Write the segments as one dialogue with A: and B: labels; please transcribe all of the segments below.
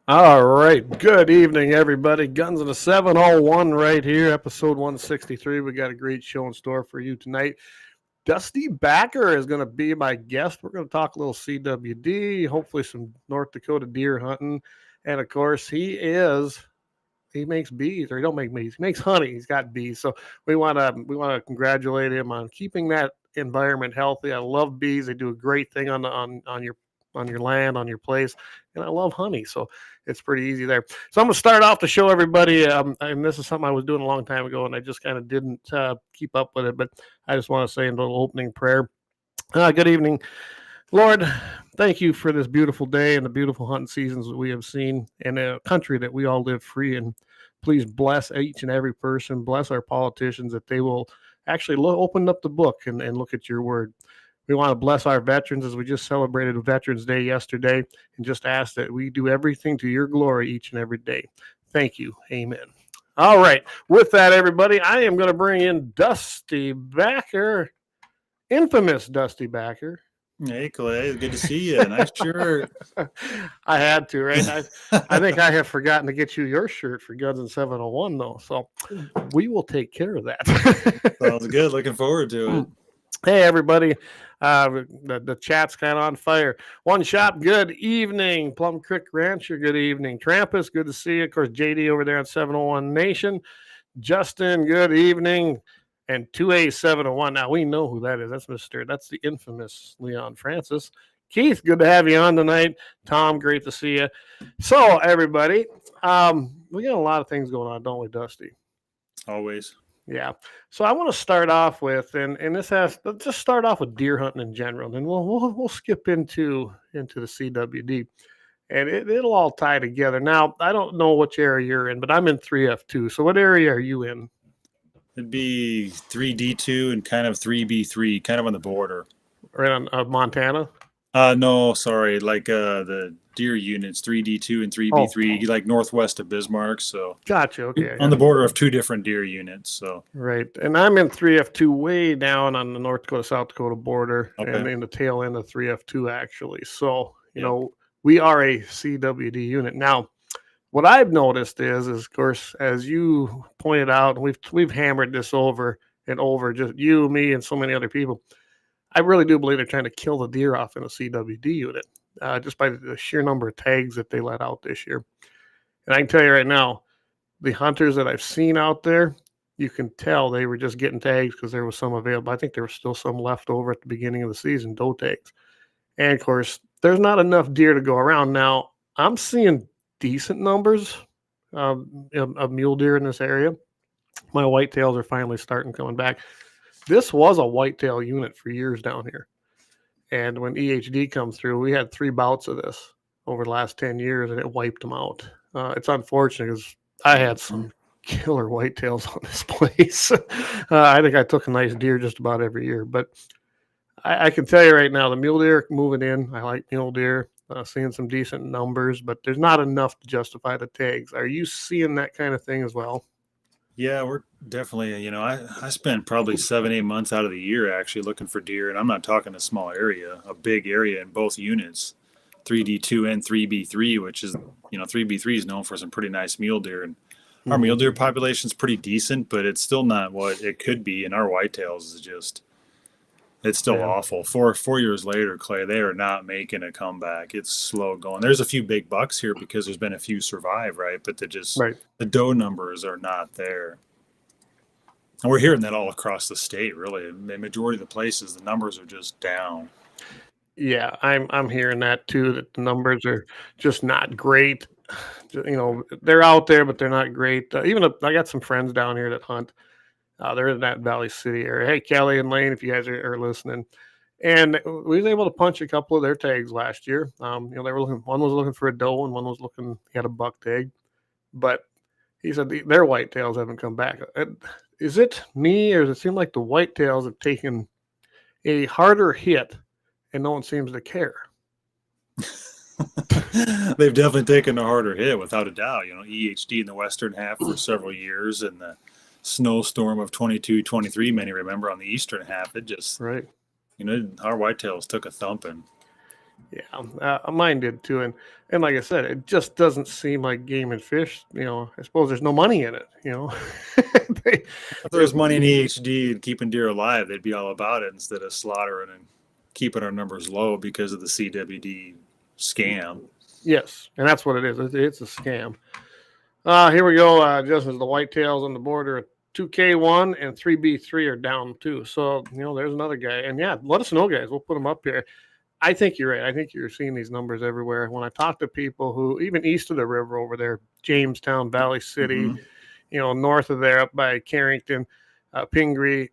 A: All right. Good evening, everybody. Guns in the 701 right here, episode 163. We got a great show in store for you tonight. Dusty Backer is going to be my guest. We're going to talk a little CWD, hopefully some North Dakota deer hunting. And of course, he makes bees, or he don't make bees. He makes honey. He's got bees. So we want to congratulate him on keeping that environment healthy. I love bees. They do a great thing on your land, on your place, and I love honey, so it's pretty easy there. So I'm going to start off the show, everybody, and this is something I was doing a long time ago, and I just kind of didn't keep up with it, but I just want to say a little opening prayer. Good evening. Lord, thank you for this beautiful day and the beautiful hunting seasons that we have seen in a country that we all live free in. Please bless each and every person, bless our politicians, that they will actually open up the book and look at your word. We want to bless our veterans as we just celebrated Veterans Day yesterday, and just ask that we do everything to your glory each and every day. Thank you. Amen. All right. With that, everybody, I am going to bring in Dusty Backer, infamous Dusty Backer.
B: Hey, Clay. Good to see you. Nice shirt.
A: I had to, right? I think I have forgotten to get you your shirt for Guns in 701, though. So we will take care of that.
B: Sounds good. Looking forward to it.
A: Hey, everybody. The chat's kind of on fire. One Shop, good evening. Plum Creek Rancher, good evening. Trampus, good to see you. Of course, JD over there on 701 Nation. Justin, good evening. And 2A701. Now, we know who that is. That's the infamous Leon Francis. Keith, good to have you on tonight. Tom, great to see you. So, everybody, we got a lot of things going on, don't we, Dusty?
B: Always.
A: Yeah. So I want to start off with, and let's just start off with deer hunting in general, and we'll skip into the CWD, and it'll all tie together. Now, I don't know which area you're in, but I'm in 3F2. So what area are you in?
B: It'd be 3D2 and kind of 3B3, kind of on the border.
A: Right on Montana?
B: No, sorry. Like the deer units, 3D2 and 3B3, like northwest of Bismarck. So
A: gotcha. Okay.
B: On the border of two different deer units. So
A: right. And I'm in 3F2 way down on the North Dakota, South Dakota border,
B: okay.
A: And in the tail end of 3F2, actually. So, you know, we are a CWD unit. Now, what I've noticed is of course, as you pointed out, and we've hammered this over and over, just you, me, and so many other people. I really do believe they're trying to kill the deer off in a CWD unit, just by the sheer number of tags that they let out this year. And I can tell you right now, the hunters that I've seen out there, you can tell they were just getting tags because there was some available. I think there was still some left over at the beginning of the season, doe tags. And of course, there's not enough deer to go around. Now, I'm seeing decent numbers of mule deer in this area. My whitetails are finally starting coming back. This was a whitetail unit for years down here. And when EHD come through, we had 3 bouts of this over the last 10 years, and it wiped them out. It's unfortunate because I had some killer whitetails on this place. I think I took a nice deer just about every year. But I can tell you right now, the mule deer moving in. I like mule deer, seeing some decent numbers, but there's not enough to justify the tags. Are you seeing that kind of thing as well?
B: Yeah, we're definitely, I spend probably 7, 8 months out of the year actually looking for deer, and I'm not talking a small area, a big area in both units, 3D2 and 3B3, which is, 3B3 is known for some pretty nice mule deer. And our mule deer population is pretty decent, but it's still not what it could be. And our whitetails is just, it's still awful. 4 years later, Clay, they are not making a comeback. It's slow going. There's a few big bucks here because there's been a few survive, right? But the doe numbers are not there. And we're hearing that all across the state, really. The majority of the places, the numbers are just down.
A: Yeah, I'm hearing that too, that the numbers are just not great. They're out there, but they're not great. Even I got some friends down here that hunt. They're in that Valley City area. Hey, Kelly and Lane, if you guys are listening. And we was able to punch a couple of their tags last year. They were looking. One was looking for a doe, and one was looking. He had a buck tag, but he said their whitetails haven't come back. Is it me, or does it seem like the whitetails have taken a harder hit, and no one seems to care?
B: They've definitely taken a harder hit, without a doubt. EHD in the western half for several years, and the snowstorm of 22, 23, many remember, on the eastern half. It just,
A: right.
B: Our whitetails took a thumping.
A: Yeah, mine did too. And like I said, it just doesn't seem like Game and Fish. I suppose there's no money in it.
B: If there was money in EHD and keeping deer alive, they'd be all about it instead of slaughtering and keeping our numbers low because of the CWD scam.
A: Yes, and that's what it is. It's a scam. Here we go. Just as the whitetails on the border, 2K1 and 3B3 are down too. So, there's another guy. And yeah, let us know, guys. We'll put them up here. I think you're right. I think you're seeing these numbers everywhere. When I talk to people who, even east of the river over there, Jamestown, Valley City, north of there, up by Carrington, Pingree.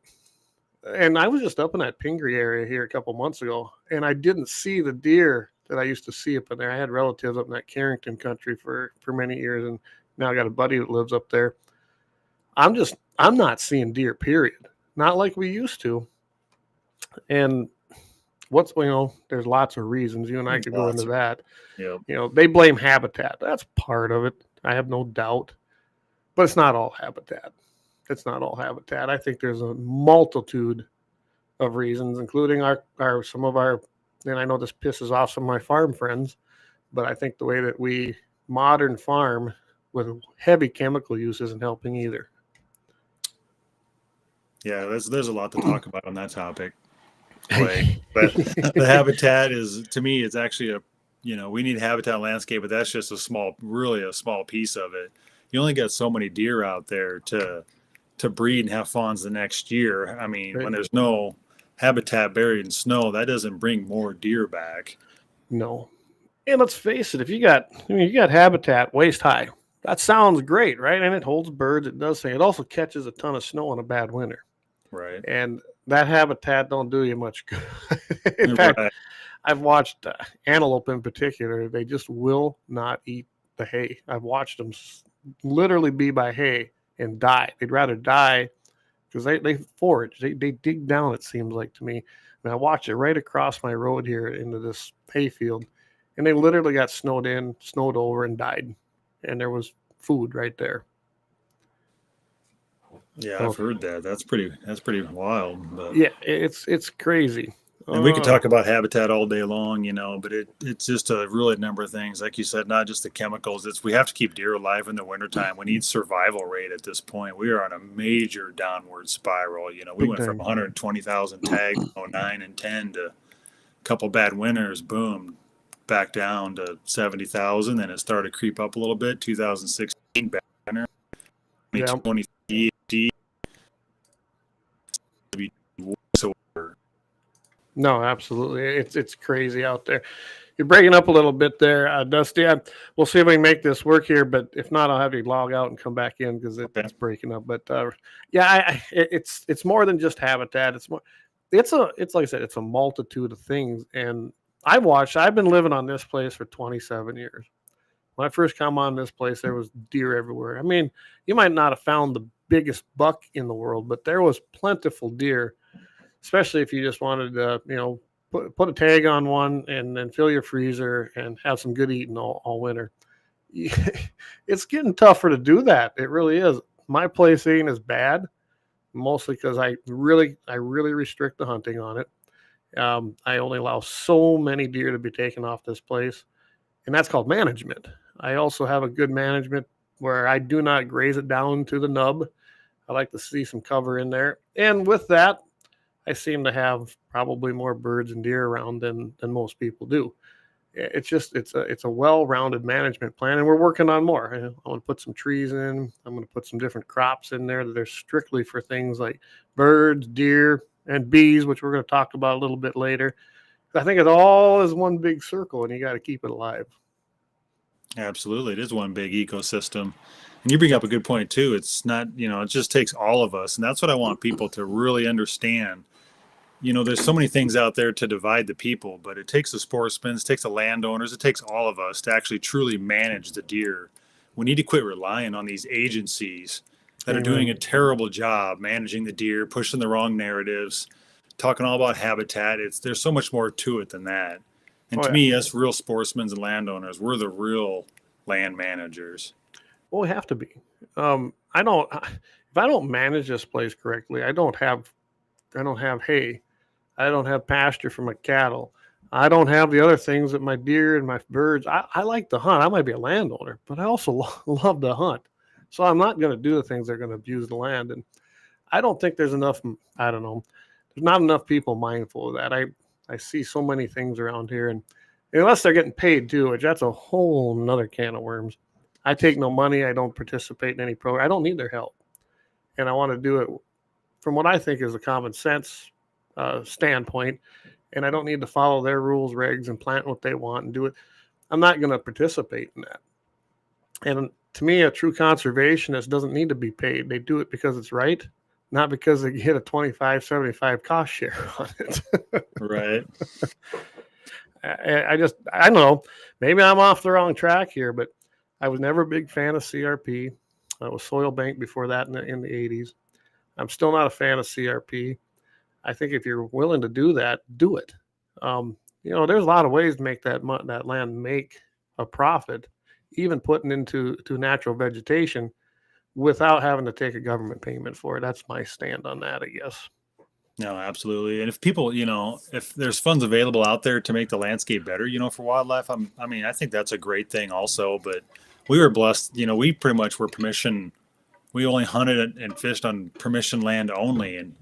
A: And I was just up in that Pingree area here a couple months ago, and I didn't see the deer that I used to see up in there. I had relatives up in that Carrington country for many years, and now I got a buddy that lives up there. I'm not seeing deer, period. Not like we used to. And there's lots of reasons. You and I could go into that.
B: Yeah.
A: They blame habitat. That's part of it. I have no doubt. But it's not all habitat. I think there's a multitude of reasons, including some of our, and I know this pisses off some of my farm friends, but I think the way that we modern farm with heavy chemical use isn't helping either.
B: Yeah, there's a lot to talk about on that topic. But the habitat is, to me, it's actually we need habitat landscape, but that's just really a small piece of it. You only got so many deer out there to breed and have fawns the next year. I mean, when there's no habitat buried in snow, that doesn't bring more deer back.
A: No. And let's face it, if you got habitat waist high, that sounds great, right? And it holds birds. It does things. It also catches a ton of snow in a bad winter.
B: Right.
A: And that habitat don't do you much good. In fact, I've watched antelope in particular. They just will not eat the hay. I've watched them literally be by hay and die. They'd rather die because they forage. They dig down, it seems like to me. And I watch it right across my road here into this hayfield, and they literally got snowed over, and died. And there was food right there.
B: Yeah, I've heard that. That's pretty wild. But.
A: Yeah, it's crazy.
B: And we could talk about habitat all day long, but it's just a really number of things. Like you said, not just the chemicals. We have to keep deer alive in the wintertime. We need survival rate at this point. We are on a major downward spiral. We went from 120,000 tags in 09 and 10 to a couple bad winters, boom, back down to 70,000. Then it started to creep up a little bit, 2016 back winter, 2020.
A: No, absolutely. It's crazy out there. You're breaking up a little bit there, Dusty. We'll see if we can make this work here, but if not, I'll have you log out and come back in because it's breaking up. But it's more than just habitat. It's like I said, it's a multitude of things. And I've been living on this place for 27 years. When I first come on this place, there was deer everywhere. I mean, you might not have found the biggest buck in the world, but there was plentiful deer especially if you just wanted to, put a tag on one and then fill your freezer and have some good eating all winter. It's getting tougher to do that. It really is. My place ain't as bad, mostly because I really restrict the hunting on it. I only allow so many deer to be taken off this place, and that's called management. I also have a good management where I do not graze it down to the nub. I like to see some cover in there, and with that, I seem to have probably more birds and deer around than most people do. It's a well-rounded management plan, and we're working on more. I'm going to put some trees in. I'm going to put some different crops in there that are strictly for things like birds, deer, and bees, which we're going to talk about a little bit later. I think it all is one big circle, and you got to keep it alive.
B: Absolutely, it is one big ecosystem. And you bring up a good point too. It's not, it just takes all of us, and that's what I want people to really understand. There's so many things out there to divide the people, but it takes the sportsmen, it takes the landowners, it takes all of us to actually truly manage the deer. We need to quit relying on these agencies that are doing a terrible job managing the deer, pushing the wrong narratives, talking all about habitat. There's so much more to it than that. And to me, us real sportsmen and landowners, we're the real land managers.
A: Well, we have to be. If I don't manage this place correctly, I don't have hay. I don't have pasture for my cattle. I don't have the other things that my deer and my birds. I like to hunt. I might be a landowner, but I also love to hunt. So I'm not going to do the things that are going to abuse the land. And I don't think there's enough. I don't know. There's not enough people mindful of that. I see so many things around here, and unless they're getting paid too, which that's a whole nother can of worms. I take no money. I don't participate in any program. I don't need their help, and I want to do it from what I think is a common sense standpoint, and I don't need to follow their rules, regs, and plant what they want and do it. I'm not going to participate in that. And to me, a true conservationist doesn't need to be paid. They do it because it's right, not because they get a 25-75 cost share on it.
B: Right.
A: I don't know. Maybe I'm off the wrong track here, but I was never a big fan of CRP. I was soil bank before that in the 80s. I'm still not a fan of CRP. I think if you're willing to do that, do it. There's a lot of ways to make that land make a profit, even putting into natural vegetation without having to take a government payment for it. That's my stand on that, I guess.
B: No, absolutely. And if people, if there's funds available out there to make the landscape better, for wildlife, I think that's a great thing also. But we were blessed, we pretty much were we only hunted and fished on permission land only. And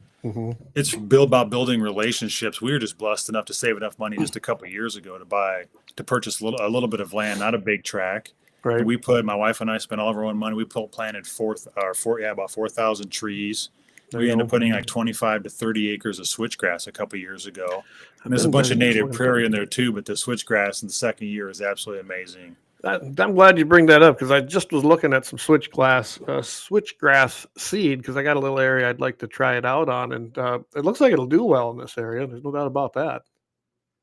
B: it's about building relationships. We were just blessed enough to save enough money just a couple of years ago to purchase a little bit of land, not a big tract.
A: Right.
B: And my wife and I spent all of our own money. We planted about 4,000 trees. We ended up putting like 25 to 30 acres of switchgrass a couple of years ago. And there's a bunch of native prairie in there too, but the switchgrass in the second year is absolutely amazing.
A: I'm glad you bring that up because I just was looking at some switchgrass seed because I got a little area I'd like to try it out on, and it looks like it'll do well in this area. There's no doubt about that.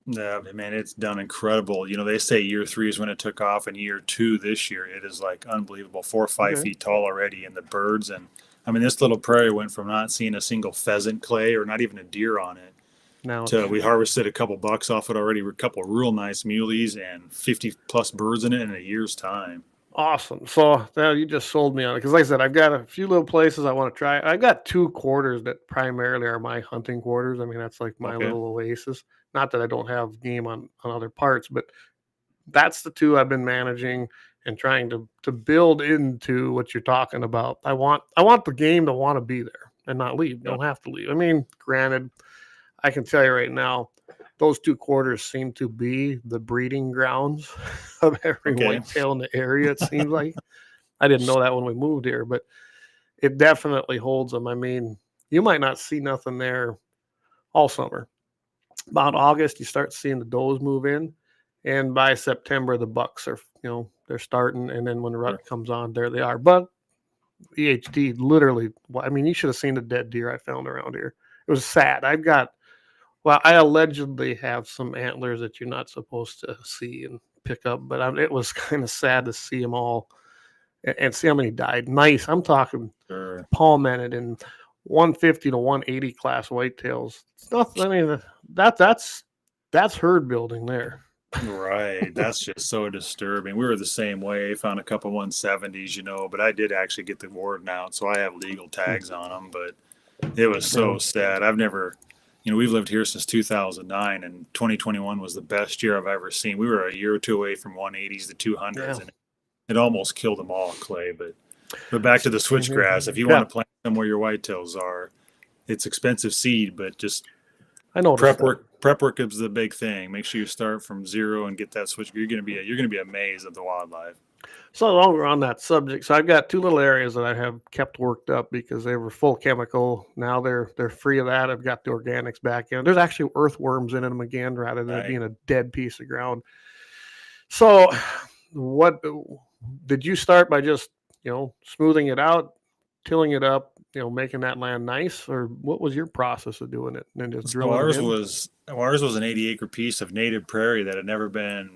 B: Yeah, man, it's done incredible. They say year 3 is when it took off, and year 2 this year, it is like unbelievable, 4 or 5 feet tall already, and the birds. And this little prairie went from not seeing a single pheasant clay or not even a deer on it. Now we harvested a couple bucks off it already, a couple of real nice muleys and 50 plus birds in it in a year's time.
A: Awesome. So now you just sold me on it because like I said, I've got a few little places I want to try. I've got 2 quarters that primarily are my hunting quarters. That's like my little oasis. Not that I don't have game on other parts, but that's the 2 I've been managing and trying to build into what you're talking about. I want the game to want to be there and not leave. Don't have to leave. Granted, I can tell you right now, those 2 quarters seem to be the breeding grounds of every whitetail in the area, it seems like. I didn't know that when we moved here, but it definitely holds them. You might not see nothing there all summer. About August, you start seeing the does move in, and by September, the bucks are, they're starting, and then when the rut comes on, there they are. But EHD literally, you should have seen the dead deer I found around here. It was sad. I allegedly have some antlers that you're not supposed to see and pick up, but it was kind of sad to see them all and see how many died. Nice. I'm talking palmetted and 150 to 180 class whitetails. It's nothing. I mean, that's herd building there.
B: Right. That's just so disturbing. We were the same way. Found a couple 170s, but I did actually get the warden out, so I have legal tags on them. But it was so sad. I've never, we've lived here since 2009, and 2021 was the best year I've ever seen. We were a year or two away from 180s to 200s, and it almost killed them all, Clay. But back to the switchgrass. If you want to plant them where your whitetails are, it's expensive seed, but just prep work is the big thing. Make sure you start from zero and get that switch. You're gonna be amazed at the wildlife.
A: So while we're on that subject, so I've got two little areas that I have kept worked up because they were full chemical. Now they're free of that. I've got the organics back in. There's actually earthworms in them again, rather than it being a dead piece of ground. So, what did you start by just smoothing it out, tilling it up, making that land nice, or what was your process of doing it? And just
B: so ours was an 80-acre piece of native prairie that had never been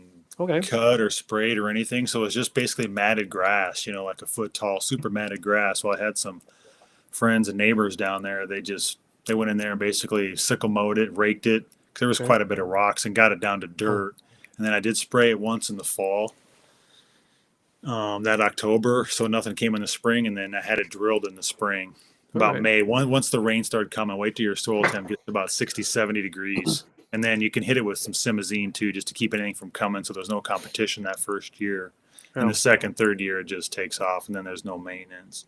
B: cut or sprayed or anything. So it was just basically matted grass, like a foot tall, super matted grass. Well, I had some friends and neighbors down there. They went in there and basically sickle mowed it, raked it, because there was quite a bit of rocks, and got it down to dirt. And then I did spray it once in the fall, that October, so nothing came in the spring, and then I had it drilled in the spring. About May. Once the rain started coming, wait till your soil temp gets about 60, 70 degrees. And then you can hit it with some simazine too, just to keep anything from coming, so there's no competition that first year. And the second, third year, it just takes off, and then there's no maintenance.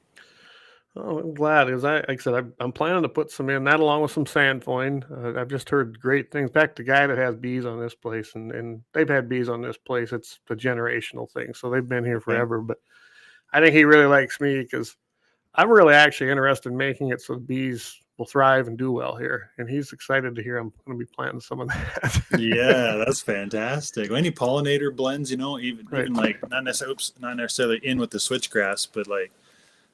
A: Oh, I'm glad, because like I said, I'm planning to put some in that along with some sandfoin. I've just heard great things. Back to the guy that has bees on this place, and they've had bees on this place. It's a generational thing, so they've been here forever. But I think he really likes me because I'm really actually interested in making it so the bees will thrive and do well here. And he's excited to hear I'm going to be planting some of that.
B: Yeah, that's fantastic. Any pollinator blends, even like not necessarily in with the switchgrass, but like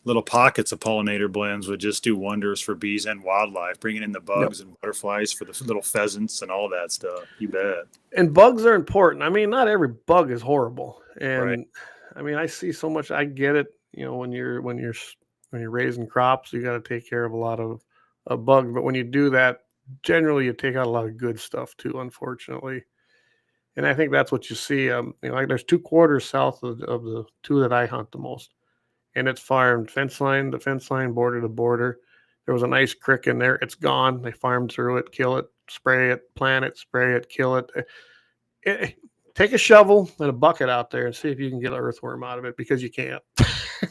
B: little pockets of pollinator blends would just do wonders for bees and wildlife, bringing in the bugs and butterflies for the little pheasants and all that stuff. You bet.
A: And bugs are important. I mean, not every bug is horrible. And I mean, I see so much. I get it. When you're raising crops, you got to take care of a lot of bugs. But when you do that, generally you take out a lot of good stuff too, unfortunately. And I think that's what you see. Like there's 2 quarters south of the two that I hunt the most, and it's farmed the fence line, border to border. There was a nice crick in there. It's gone. They farmed through it, kill it, spray it, plant it, spray it, kill it. Take a shovel and a bucket out there and see if you can get an earthworm out of it, because you can't.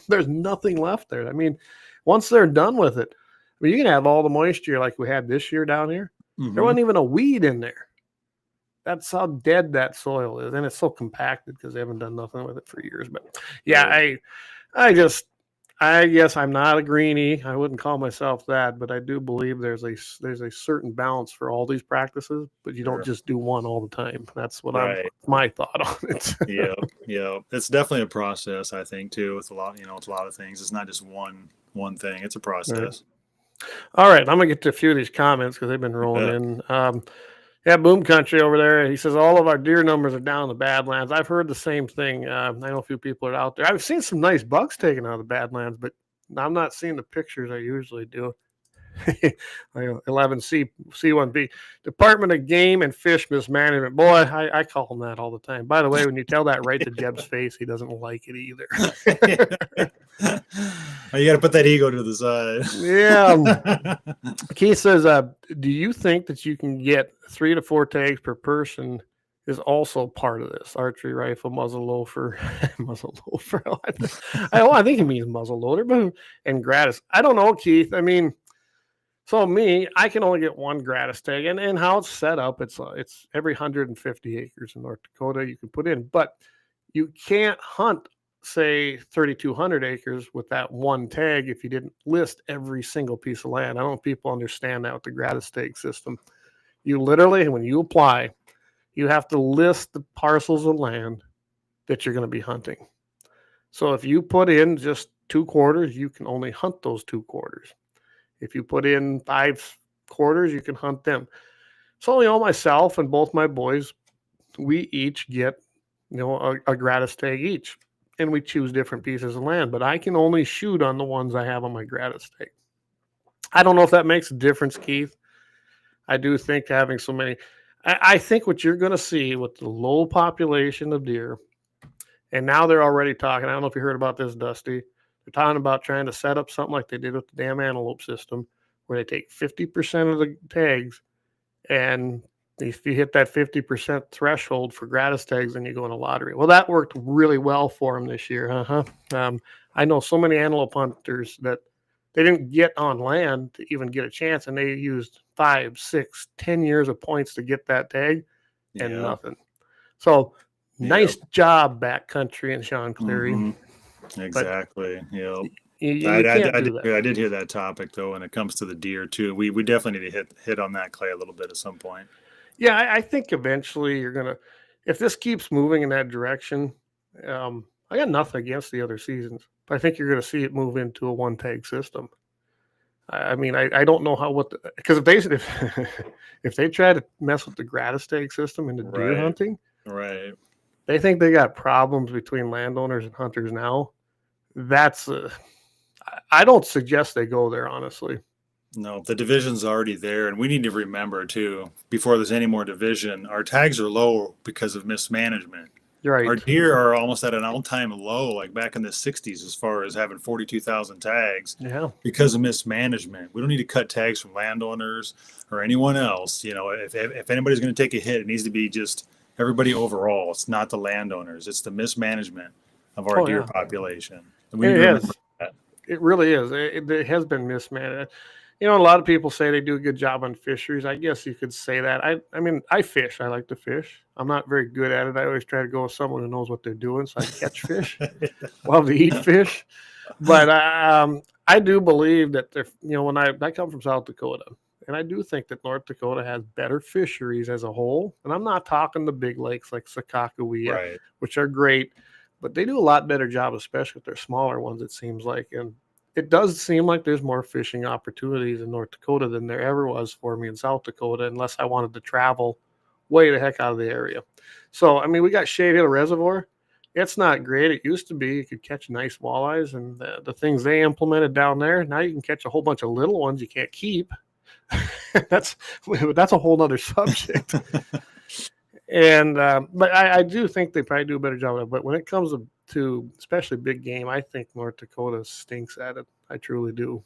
A: There's nothing left there. I mean, once they're done with it, I mean, you can have all the moisture like we had this year down here. Mm-hmm. There wasn't even a weed in there. That's how dead that soil is. And it's so compacted because they haven't done nothing with it for years. But yeah, I guess I'm not a greenie. I wouldn't call myself that, but I do believe there's a certain balance for all these practices, but you don't just do one all the time. That's what my thought on it.
B: Yeah. It's definitely a process, I think, too, with a lot of things. It's not just one thing. It's a process.
A: Right. All right. I'm going to get to a few of these comments because they've been rolling in. Boom Country over there. He says all of our deer numbers are down in the Badlands. I've heard the same thing. I know a few people are out there. I've seen some nice bucks taken out of the Badlands, but I'm not seeing the pictures I usually do. 11C1B, Department of Game and Fish Mismanagement. Boy, I call him that all the time. By the way, when you tell that right to Jeb's face, he doesn't like it either.
B: You got to put that ego to the side.
A: Yeah. Keith says, do you think that you can get 3 to 4 tags per person is also part of this? Archery rifle, muzzle loafer. I think he means muzzle loader, and gratis. I don't know, Keith. I mean, so I can only get 1 gratis tag, and how it's set up, it's every 150 acres in North Dakota you can put in, but you can't hunt, say, 3,200 acres with that 1 tag if you didn't list every single piece of land. I don't know if people understand that with the gratis tag system. You literally, when you apply, you have to list the parcels of land that you're going to be hunting. So if you put in just 2 quarters, you can only hunt those 2 quarters. If you put in 5 quarters, you can hunt them. So, myself and both my boys, we each get, a gratis tag each. And we choose different pieces of land. But I can only shoot on the ones I have on my gratis tag. I don't know if that makes a difference, Keith. I do think having so many, I think what you're going to see with the low population of deer, and now they're already talking. I don't know if you heard about this, Dusty. They're talking about trying to set up something like they did with the damn antelope system, where they take 50% of the tags, and if you hit that 50% threshold for gratis tags, then you go in a lottery. Well, that worked really well for them this year. I know so many antelope hunters that they didn't get on land to even get a chance, and they used 5, 6, 10 years of points to get that tag and nothing. So nice job, backcountry and Sean Cleary.
B: Mm-hmm. Exactly.
A: You
B: I did hear that topic though. When it comes to the deer too, we definitely need to hit on that, Clay, a little bit at some point.
A: Yeah, I think eventually you're gonna, if this keeps moving in that direction. I got nothing against the other seasons, but I think you're going to see it move into a one tag system. I mean, I don't know how because if they try to mess with the gratis tag system into deer hunting,
B: right?
A: They think they got problems between landowners and hunters now. I don't suggest they go there, honestly.
B: No, the division's already there, and we need to remember too, before there's any more division, our tags are low because of mismanagement.
A: Right.
B: Our deer are almost at an all-time low, like back in the 60s, as far as having 42,000 tags because of mismanagement. We don't need to cut tags from landowners or anyone else. You know, if anybody's going to take a hit, it needs to be just everybody overall. It's not the landowners. It's the mismanagement of our deer population. And we need to remember that.
A: It really is. It has been mismanaged. You know, a lot of people say they do a good job on fisheries. I guess you could say that. I mean, I fish. I like to fish. I'm not very good at it. I always try to go with someone who knows what they're doing, so I catch fish. Love to eat fish. But I do believe that, when I come from South Dakota, and I do think that North Dakota has better fisheries as a whole. And I'm not talking the big lakes like Sakakawea, which are great, but they do a lot better job, especially with their smaller ones, it seems like. And it does seem like there's more fishing opportunities in North Dakota than there ever was for me in South Dakota, unless I wanted to travel way the heck out of the area. So, I mean, we got Shade Hill Reservoir. It's not great. It used to be you could catch nice walleyes, and the things they implemented down there, now you can catch a whole bunch of little ones you can't keep. That's a whole nother subject. And but I do think they probably do a better job of it. But when it comes to especially big game, I think North Dakota stinks at it. I truly do.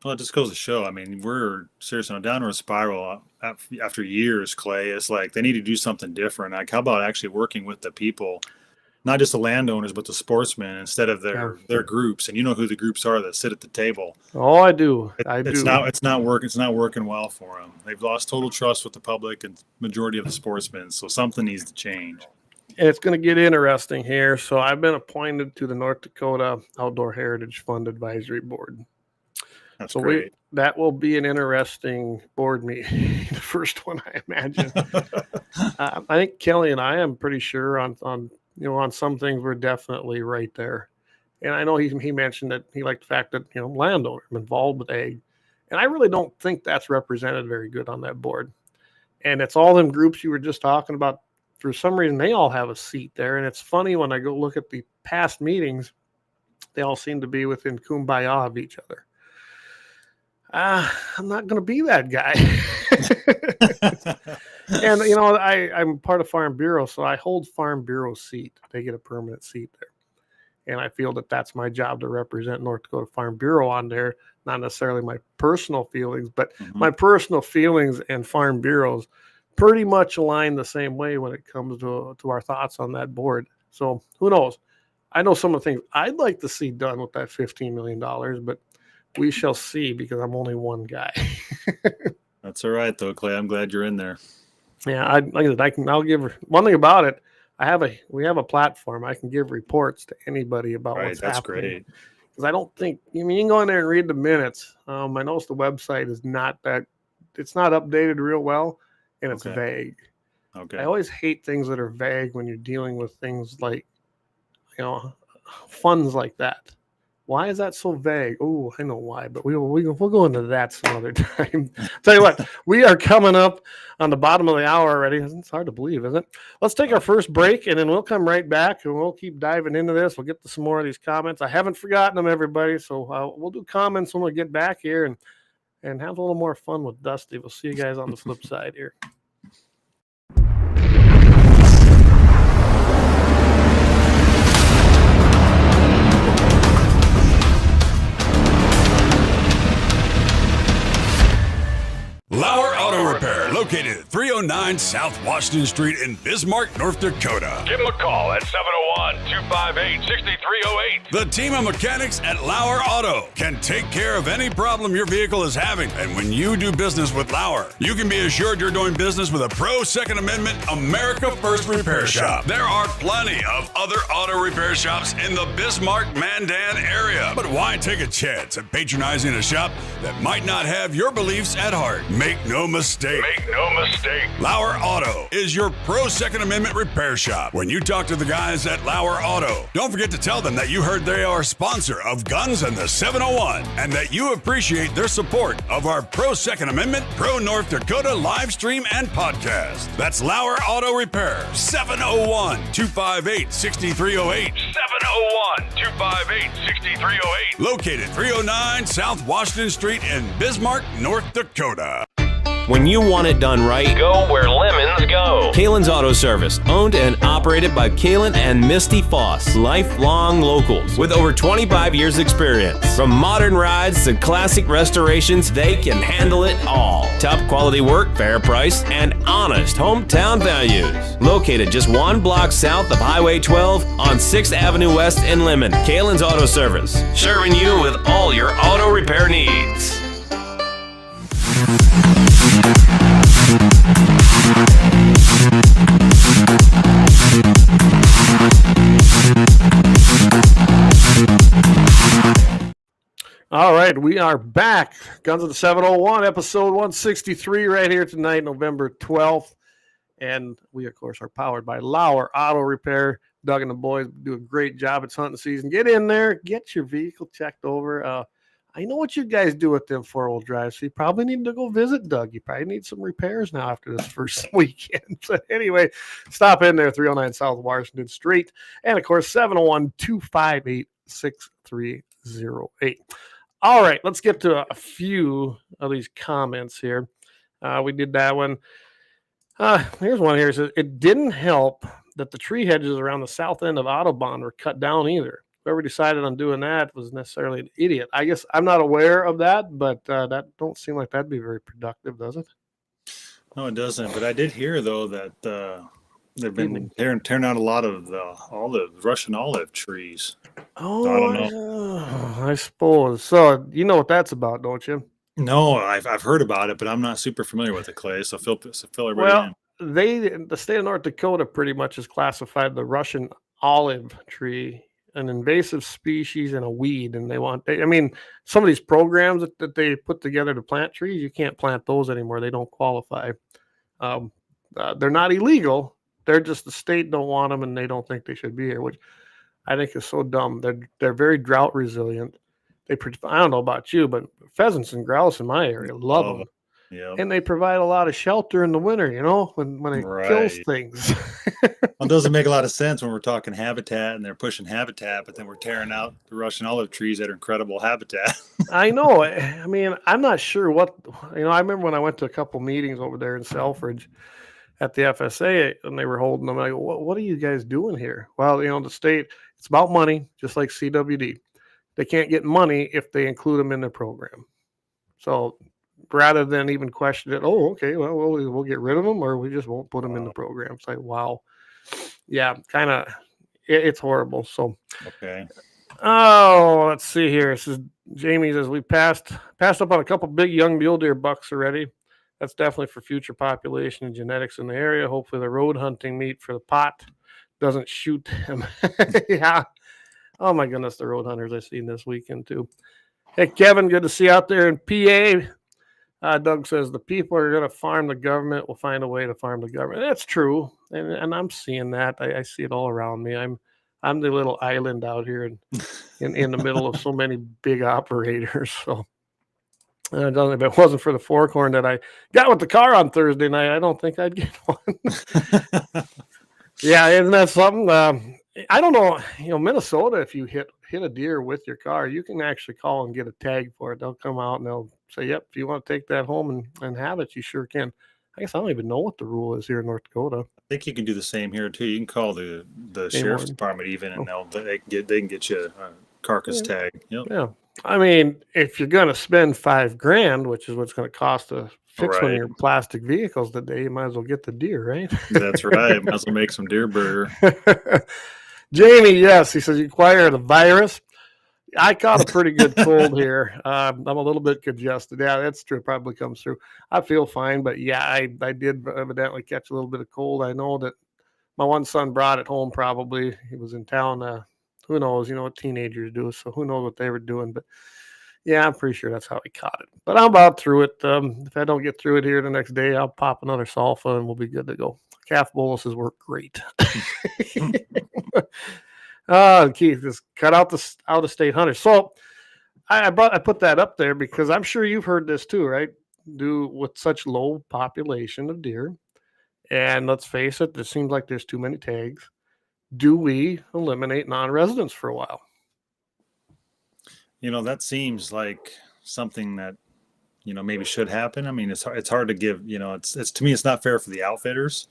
B: Well, it just goes to show. I mean, we're seriously on a downward spiral after years, Clay. It's like they need to do something different. Like, how about actually working with the people, not just the landowners, but the sportsmen instead of their groups? And you know who the groups are that sit at the table.
A: Oh, I do.
B: It's not working. It's not working well for them. They've lost total trust with the public and majority of the sportsmen. So something needs to change.
A: It's going to get interesting here. So I've been appointed to the North Dakota Outdoor Heritage Fund Advisory Board.
B: That's great.
A: That will be an interesting board meeting, the first one, I imagine. I think Kelly and I am pretty sure on some things we're definitely right there. And I know he mentioned that he liked the fact that, landowner, I'm involved with ag. And I really don't think that's represented very good on that board. And it's all them groups you were just talking about. For some reason, they all have a seat there. And it's funny when I go look at the past meetings, they all seem to be within kumbaya of each other. I'm not going to be that guy. And, I'm part of Farm Bureau, so I hold Farm Bureau seat. They get a permanent seat there. And I feel that that's my job to represent North Dakota Farm Bureau on there, not necessarily my personal feelings, but my personal feelings and Farm Bureau's pretty much align the same way when it comes to our thoughts on that board. So who knows? I know some of the things I'd like to see done with that $15 million, but we shall see because I'm only one guy.
B: That's all right, though, Clay. I'm glad you're in there.
A: Yeah, I'll give one thing about it. We have a platform. I can give reports to anybody about what's happening. That's great. Because I don't think you can go in there and read the minutes. I noticed the website is not updated real well, and it's vague. Okay. I always hate things that are vague when you're dealing with things like, funds like that. Why is that so vague? Oh, I know why, but we'll go into that some other time. Tell you what, we are coming up on the bottom of the hour already. It's hard to believe, isn't it? Let's take our first break, and then we'll come right back, and we'll keep diving into this. We'll get to some more of these comments. I haven't forgotten them, everybody, so we'll do comments when we get back here, and have a little more fun with Dusty. We'll see you guys on the flip side here.
C: Lauer Auto Repair, located at 309 South Washington Street in Bismarck, North Dakota.
D: Give them a call at 701-258-6308.
C: The team of mechanics at Lauer Auto can take care of any problem your vehicle is having. And when you do business with Lauer, you can be assured you're doing business with a pro Second Amendment America First repair shop. There are plenty of other auto repair shops in the Bismarck-Mandan area. But why take a chance at patronizing a shop that might not have your beliefs at heart? Make no mistake.
D: Make no mistake.
C: Lauer Auto is your pro Second Amendment repair shop. When you talk to the guys at Lauer Auto, don't forget to tell them that you heard they are a sponsor of Guns and the 701 and that you appreciate their support of our pro Second Amendment, pro North Dakota live stream and podcast. That's Lauer Auto Repair, 701-258-6308.
D: 701-258-6308.
C: Located 309 South Washington Street in Bismarck, North Dakota.
E: When you want it done right,
D: Go where lemons go.
E: Kalon's Auto Service, owned and operated by Kalon and Misty Foss, lifelong locals with over 25 years experience. From modern rides to classic restorations, they can handle it all. Top quality work, fair price, and honest hometown values. Located just 1 block south of Highway 12 on 6th Avenue West in Lemmon, Kalon's Auto Service, serving you with all your auto repair needs.
A: All right, we are back. Guns of the 701, episode 163 right here tonight, November 12th. And we, of course, are powered by Lauer Auto Repair. Doug and the boys do a great job. It's hunting season. Get in there. Get your vehicle checked over. I know what you guys do with them four-wheel drives. So you probably need to go visit Doug. You probably need some repairs now after this first weekend. So anyway, stop in there, 309 South Washington Street. And, of course, 701-258-6308. All right, let's get to a few of these comments here. We did that one. Here's one here. It says, it didn't help that the tree hedges around the south end of Autobahn were cut down either. Whoever decided on doing that was necessarily an idiot. I guess I'm not aware of that, but that don't seem like that'd be very productive, does it?
B: No, it doesn't. But I did hear, though, that they've been tearing out a lot of the Russian olive trees.
A: Oh,
B: So I don't know.
A: I suppose. So you know what that's about, don't you?
B: No, I've heard about it, but I'm not super familiar with it, Clay. So fill everybody in.
A: The state of North Dakota pretty much has classified the Russian olive tree an invasive species and a weed, and some of these programs that they put together to plant trees, you can't plant those anymore. They don't qualify. They're not illegal. They're just the state don't want them, and they don't think they should be here, which I think is so dumb. They're very drought resilient. I don't know about you, but pheasants and grouse in my area love them.
B: Yeah.
A: And they provide a lot of shelter in the winter, when it kills things.
B: Well, it doesn't make a lot of sense when we're talking habitat and they're pushing habitat, but then we're tearing out the Russian olive trees that are incredible habitat.
A: I know. I mean, I'm not sure what, I remember when I went to a couple meetings over there in Selfridge at the FSA and they were holding them. I go, what are you guys doing here? Well, the state, it's about money, just like CWD. They can't get money if they include them in their program. So rather than even question it, okay, well, we'll get rid of them or we just won't put them in the program. It's like, wow. Yeah, kind of, it's horrible. So,
B: Okay.
A: Oh, let's see here. This is Jamie says we passed up on a couple big young mule deer bucks already. That's definitely for future population and genetics in the area. Hopefully the road hunting meat for the pot doesn't shoot them. Yeah. Oh my goodness, the road hunters I've seen this weekend too. Hey Kevin, good to see you out there in PA. Doug says the people are going to farm the government. Will find a way to farm the government. That's true, and I'm seeing that. I see it all around me. I'm the little island out here in the middle of so many big operators. So if it wasn't for the forkhorn that I got with the car on Thursday night, I don't think I'd get one. Yeah, isn't that something? I don't know. Minnesota, if you hit a deer with your car, you can actually call and get a tag for it. They'll come out and they'll say, yep, if you want to take that home and have it, you sure can. I guess I don't even know what the rule is here in North Dakota.
B: I think you can do the same here too. You can call the sheriff's
A: warden.
B: department even, and they can get you a carcass tag. Yep.
A: Yeah. I mean, if you're going to spend $5,000, which is what's going to cost to fix one of your plastic vehicles today, you might as well get the deer, right?
B: That's right. Might as well make some deer burger.
A: Jamie, yes, he says you acquired a virus. I caught a pretty good cold here. I'm a little bit congested. Yeah, that's true. It probably comes through. I feel fine, but yeah, I did evidently catch a little bit of cold. I know that my one son brought it home probably. He was in town. Who knows? You know what teenagers do, so who knows what they were doing. But yeah, I'm pretty sure that's how he caught it. But I'm about through it. If I don't get through it here the next day, I'll pop another sulfa and we'll be good to go. Calf boluses work great. Keith, just cut out the out-of-state hunters. So I put that up there because I'm sure you've heard this too, right? With such low population of deer, and let's face it, it seems like there's too many tags. Do we eliminate non-residents for a while?
B: You know, that seems like something that, you know, maybe should happen. I mean, it's hard to give, you know, it's to me, it's not fair for the outfitters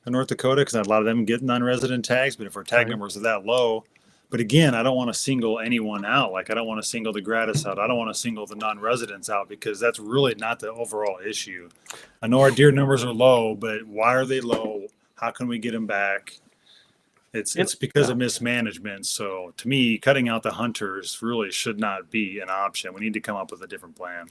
B: in North Dakota because a lot of them get non-resident tags, but if our tag numbers are that low, but again, I don't want to single anyone out. Like I don't want to single the gratis out. I don't want to single the non-residents out because that's really not the overall issue. I know our deer numbers are low, but why are they low? How can we get them back? It's because of mismanagement. So to me, cutting out the hunters really should not be an option. We need to come up with a different plan.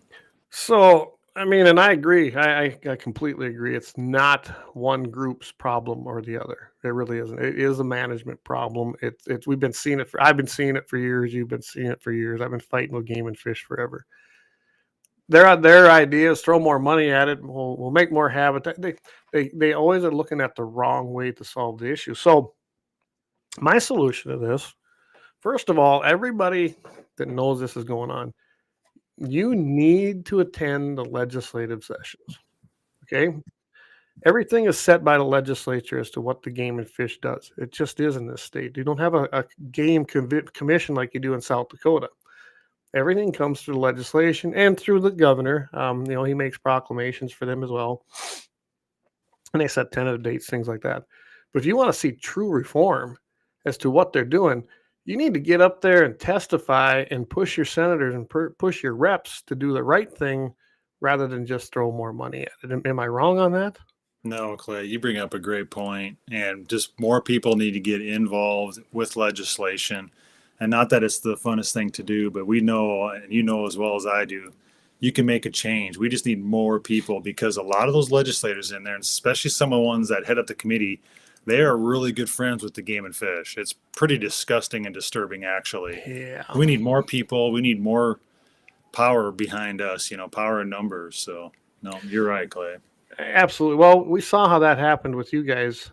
A: So, I mean, and I agree. I completely agree. It's not one group's problem or the other. It really isn't. It is a management problem. We've been seeing it I've been seeing it for years. You've been seeing it for years. I've been fighting with Game and Fish forever. Their idea is throw more money at it. We'll make more habitat. They always are looking at the wrong way to solve the issue. So my solution to this, first of all, everybody that knows this is going on, you need to attend the legislative sessions. Okay. Everything is set by the legislature as to what the Game and Fish does. It just is in this state. You don't have a game commission like you do in South Dakota. Everything comes through legislation and through the governor. You know, he makes proclamations for them as well. And they set tentative dates, things like that. But if you want to see true reform as to what they're doing, you need to get up there and testify and push your senators and push your reps to do the right thing rather than just throw more money at it. Am I wrong on that?
B: No, Clay, you bring up a great point, and just more people need to get involved with legislation. And not that it's the funnest thing to do, but we know, and you know as well as I do, you can make a change. We just need more people because a lot of those legislators in there, and especially some of the ones that head up the committee, they are really good friends with the Game and Fish. It's pretty disgusting and disturbing, actually.
A: Yeah.
B: We need more people. We need more power behind us, you know, power in numbers. So, no, you're right, Clay.
A: Absolutely. Well, we saw how that happened with you guys.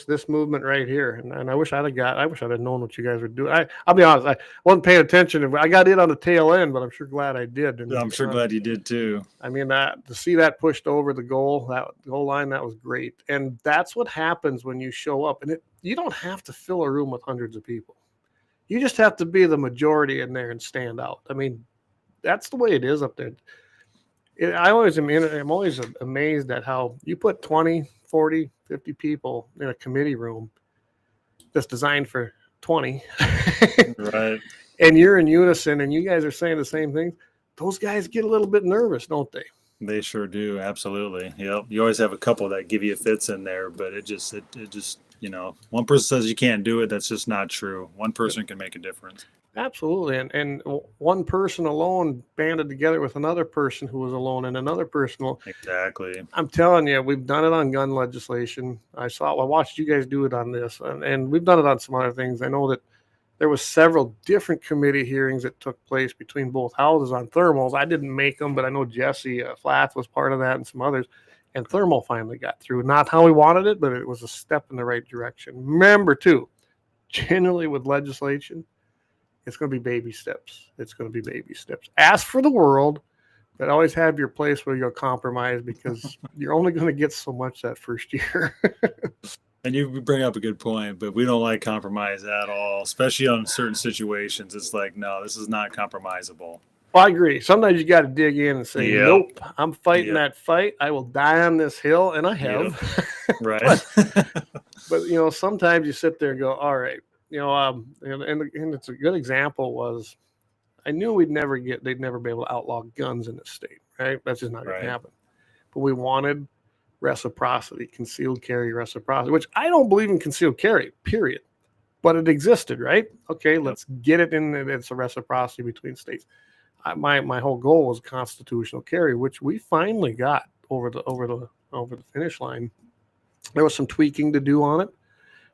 A: This movement right here, and I wish I'd have known what you guys were doing. I'll be honest, I wasn't paying attention. I got in on the tail end, but I'm sure glad I did. And
B: I'm sure glad you did too.
A: I mean, to see that pushed over the goal line, that was great. And that's what happens when you show up. And you don't have to fill a room with hundreds of people. You just have to be the majority in there and stand out. I mean, that's the way it is up there. I'm always amazed at how you put 20, 40, 50 people in a committee room that's designed for 20.
B: Right.
A: And you're in unison and you guys are saying the same thing. Those guys get a little bit nervous, don't they?
B: They sure do. Absolutely. Yep. You always have a couple that give you fits in there, but it just, you know, one person says you can't do it. That's just not true. One person can make a difference.
A: Absolutely. And one person alone banded together with another person who was alone and another person.
B: Exactly.
A: I'm telling you, we've done it on gun legislation. I watched you guys do it on this, and we've done it on some other things. I know that there was several different committee hearings that took place between both houses on thermals. I didn't make them, but I know Jesse Flath was part of that and some others. And thermal finally got through. Not how we wanted it, but it was a step in the right direction. Remember, too, generally with legislation, it's going to be baby steps. It's going to be baby steps. Ask for the world, but always have your place where you'll compromise because you're only going to get so much that first year.
B: And you bring up a good point, but we don't like compromise at all, especially on certain situations. It's like, no, this is not compromisable.
A: Well, I agree. Sometimes you got to dig in and say,
B: Yep.
A: nope, I'm fighting
B: Yep.
A: that fight. I will die on this hill, and I have.
B: Right.
A: But sometimes you sit there and go, all right, and it's a good example was I knew they'd never be able to outlaw guns in this state, right? That's just not going to happen. But we wanted reciprocity, concealed carry reciprocity, which I don't believe in concealed carry, period. But it existed, right? Okay, let's get it in. It's a reciprocity between states. My whole goal was constitutional carry, which we finally got over the finish line. There was some tweaking to do on it.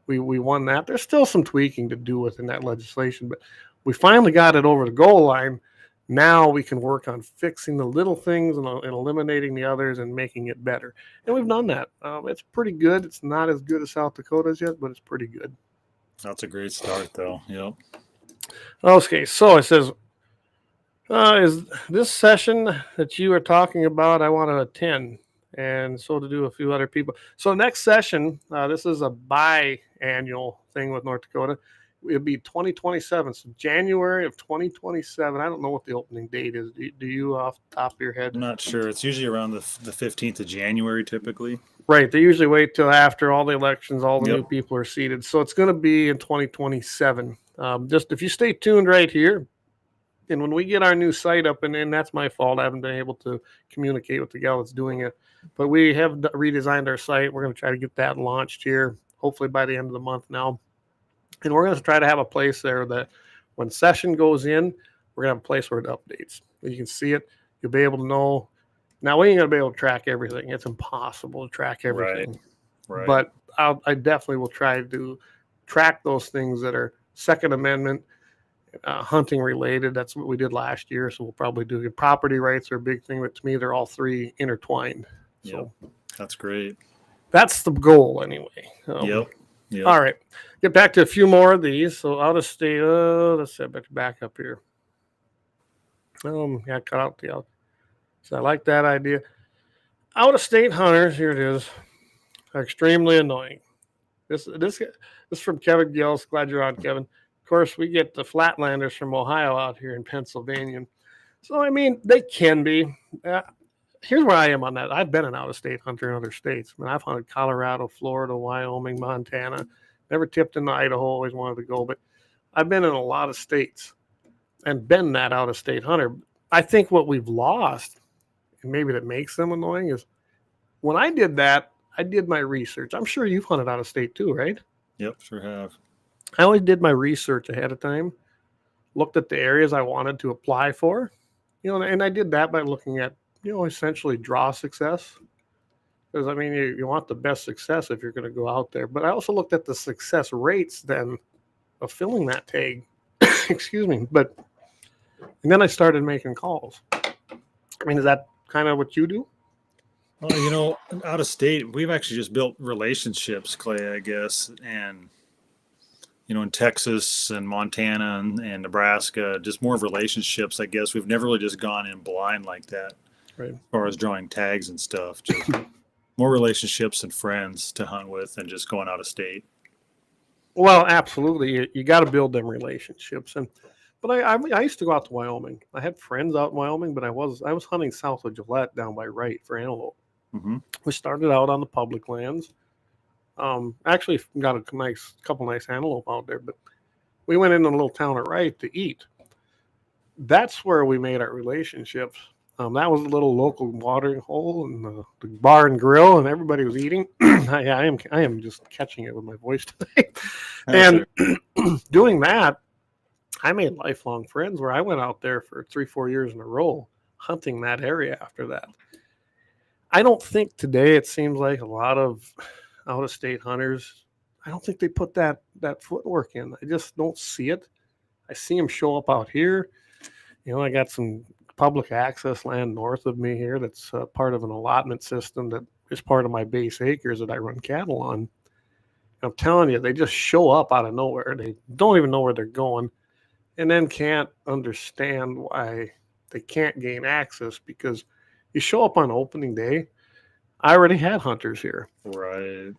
A: We won that. There's still some tweaking to do within that legislation, but we finally got it over the goal line. Now we can work on fixing the little things and eliminating the others and making it better. And we've done that. It's pretty good. It's not as good as South Dakota's yet, but it's pretty good.
B: That's a great start, though. Yep.
A: Okay, so it says, is this session that you are talking about, I want to attend, and so to do a few other people. So next session, this is a biannual thing with North Dakota. It'll be 2027, so January of 2027. I don't know what the opening date is. Do you off the top of your head?
B: I'm not sure. It's usually around the 15th of January, typically.
A: Right. They usually wait till after all the elections, all the new people are seated. So it's going to be in 2027. Just if you stay tuned right here, and when we get our new site up, and that's my fault, I haven't been able to communicate with the gal that's doing it, but we have redesigned our site. We're going to try to get that launched here, hopefully by the end of the month now. And we're going to try to have a place there that when session goes in, we're going to have a place where it updates. You can see it. You'll be able to know. Now, we ain't going to be able to track everything. It's impossible to track everything.
B: Right.
A: But I definitely will try to track those things that are Second Amendment, hunting related. That's what we did last year. So we'll probably do it. Property rights are a big thing. But to me, they're all three intertwined. So
B: that's great.
A: That's the goal anyway.
B: Yep.
A: All right. Get back to a few more of these. So out of state, let's see, back up here. Yeah, cut out the out. So I like that idea. Out of state hunters, here it is, are extremely annoying. This is from Kevin Gills. Glad you're on, Kevin. Of course, we get the Flatlanders from Ohio out here in Pennsylvania. So, I mean, they can be. Here's where I am on that. I've been an out-of-state hunter in other states. I mean, I've hunted Colorado, Florida, Wyoming, Montana. Never tipped into Idaho. Always wanted to go. But I've been in a lot of states and been that out-of-state hunter. I think what we've lost, and maybe that makes them annoying, is when I did that, I did my research. I'm sure you've hunted out-of-state too, right?
B: Yep, sure have.
A: I always did my research ahead of time, looked at the areas I wanted to apply for, and I did that by looking at, essentially draw success. Because, I mean, you want the best success if you're going to go out there. But I also looked at the success rates then of filling that tag. Excuse me. And then I started making calls. I mean, is that kind of what you do?
B: Well, out of state, we've actually just built relationships, Clay, I guess. And, in Texas and Montana and Nebraska, just more of relationships, I guess. We've never really just gone in blind like that.
A: Right.
B: As far as drawing tags and stuff. Just more relationships and friends to hunt with than just going out of state.
A: Well, absolutely. You got to build them relationships. But I used to go out to Wyoming. I had friends out in Wyoming, but I was hunting south of Gillette down by Wright for antelope.
B: Mm-hmm.
A: We started out on the public lands. Actually got a couple nice antelope out there, but we went into a little town at Wright to eat. That's where we made our relationships. That was a little local watering hole and the bar and grill, and everybody was eating. I am just catching it with my voice today. And doing that, I made lifelong friends where I went out there for 3-4 years in a row hunting that area after that. I don't think today it seems like a lot of out-of-state hunters, I don't think they put that footwork in. I just don't see it. I see them show up out here. I got some public access land north of me here that's part of an allotment system that is part of my base acres that I run cattle on. I'm telling you, they just show up out of nowhere. They don't even know where they're going, and then can't understand why they can't gain access, because you show up on opening day. I already had hunters here.
B: Right.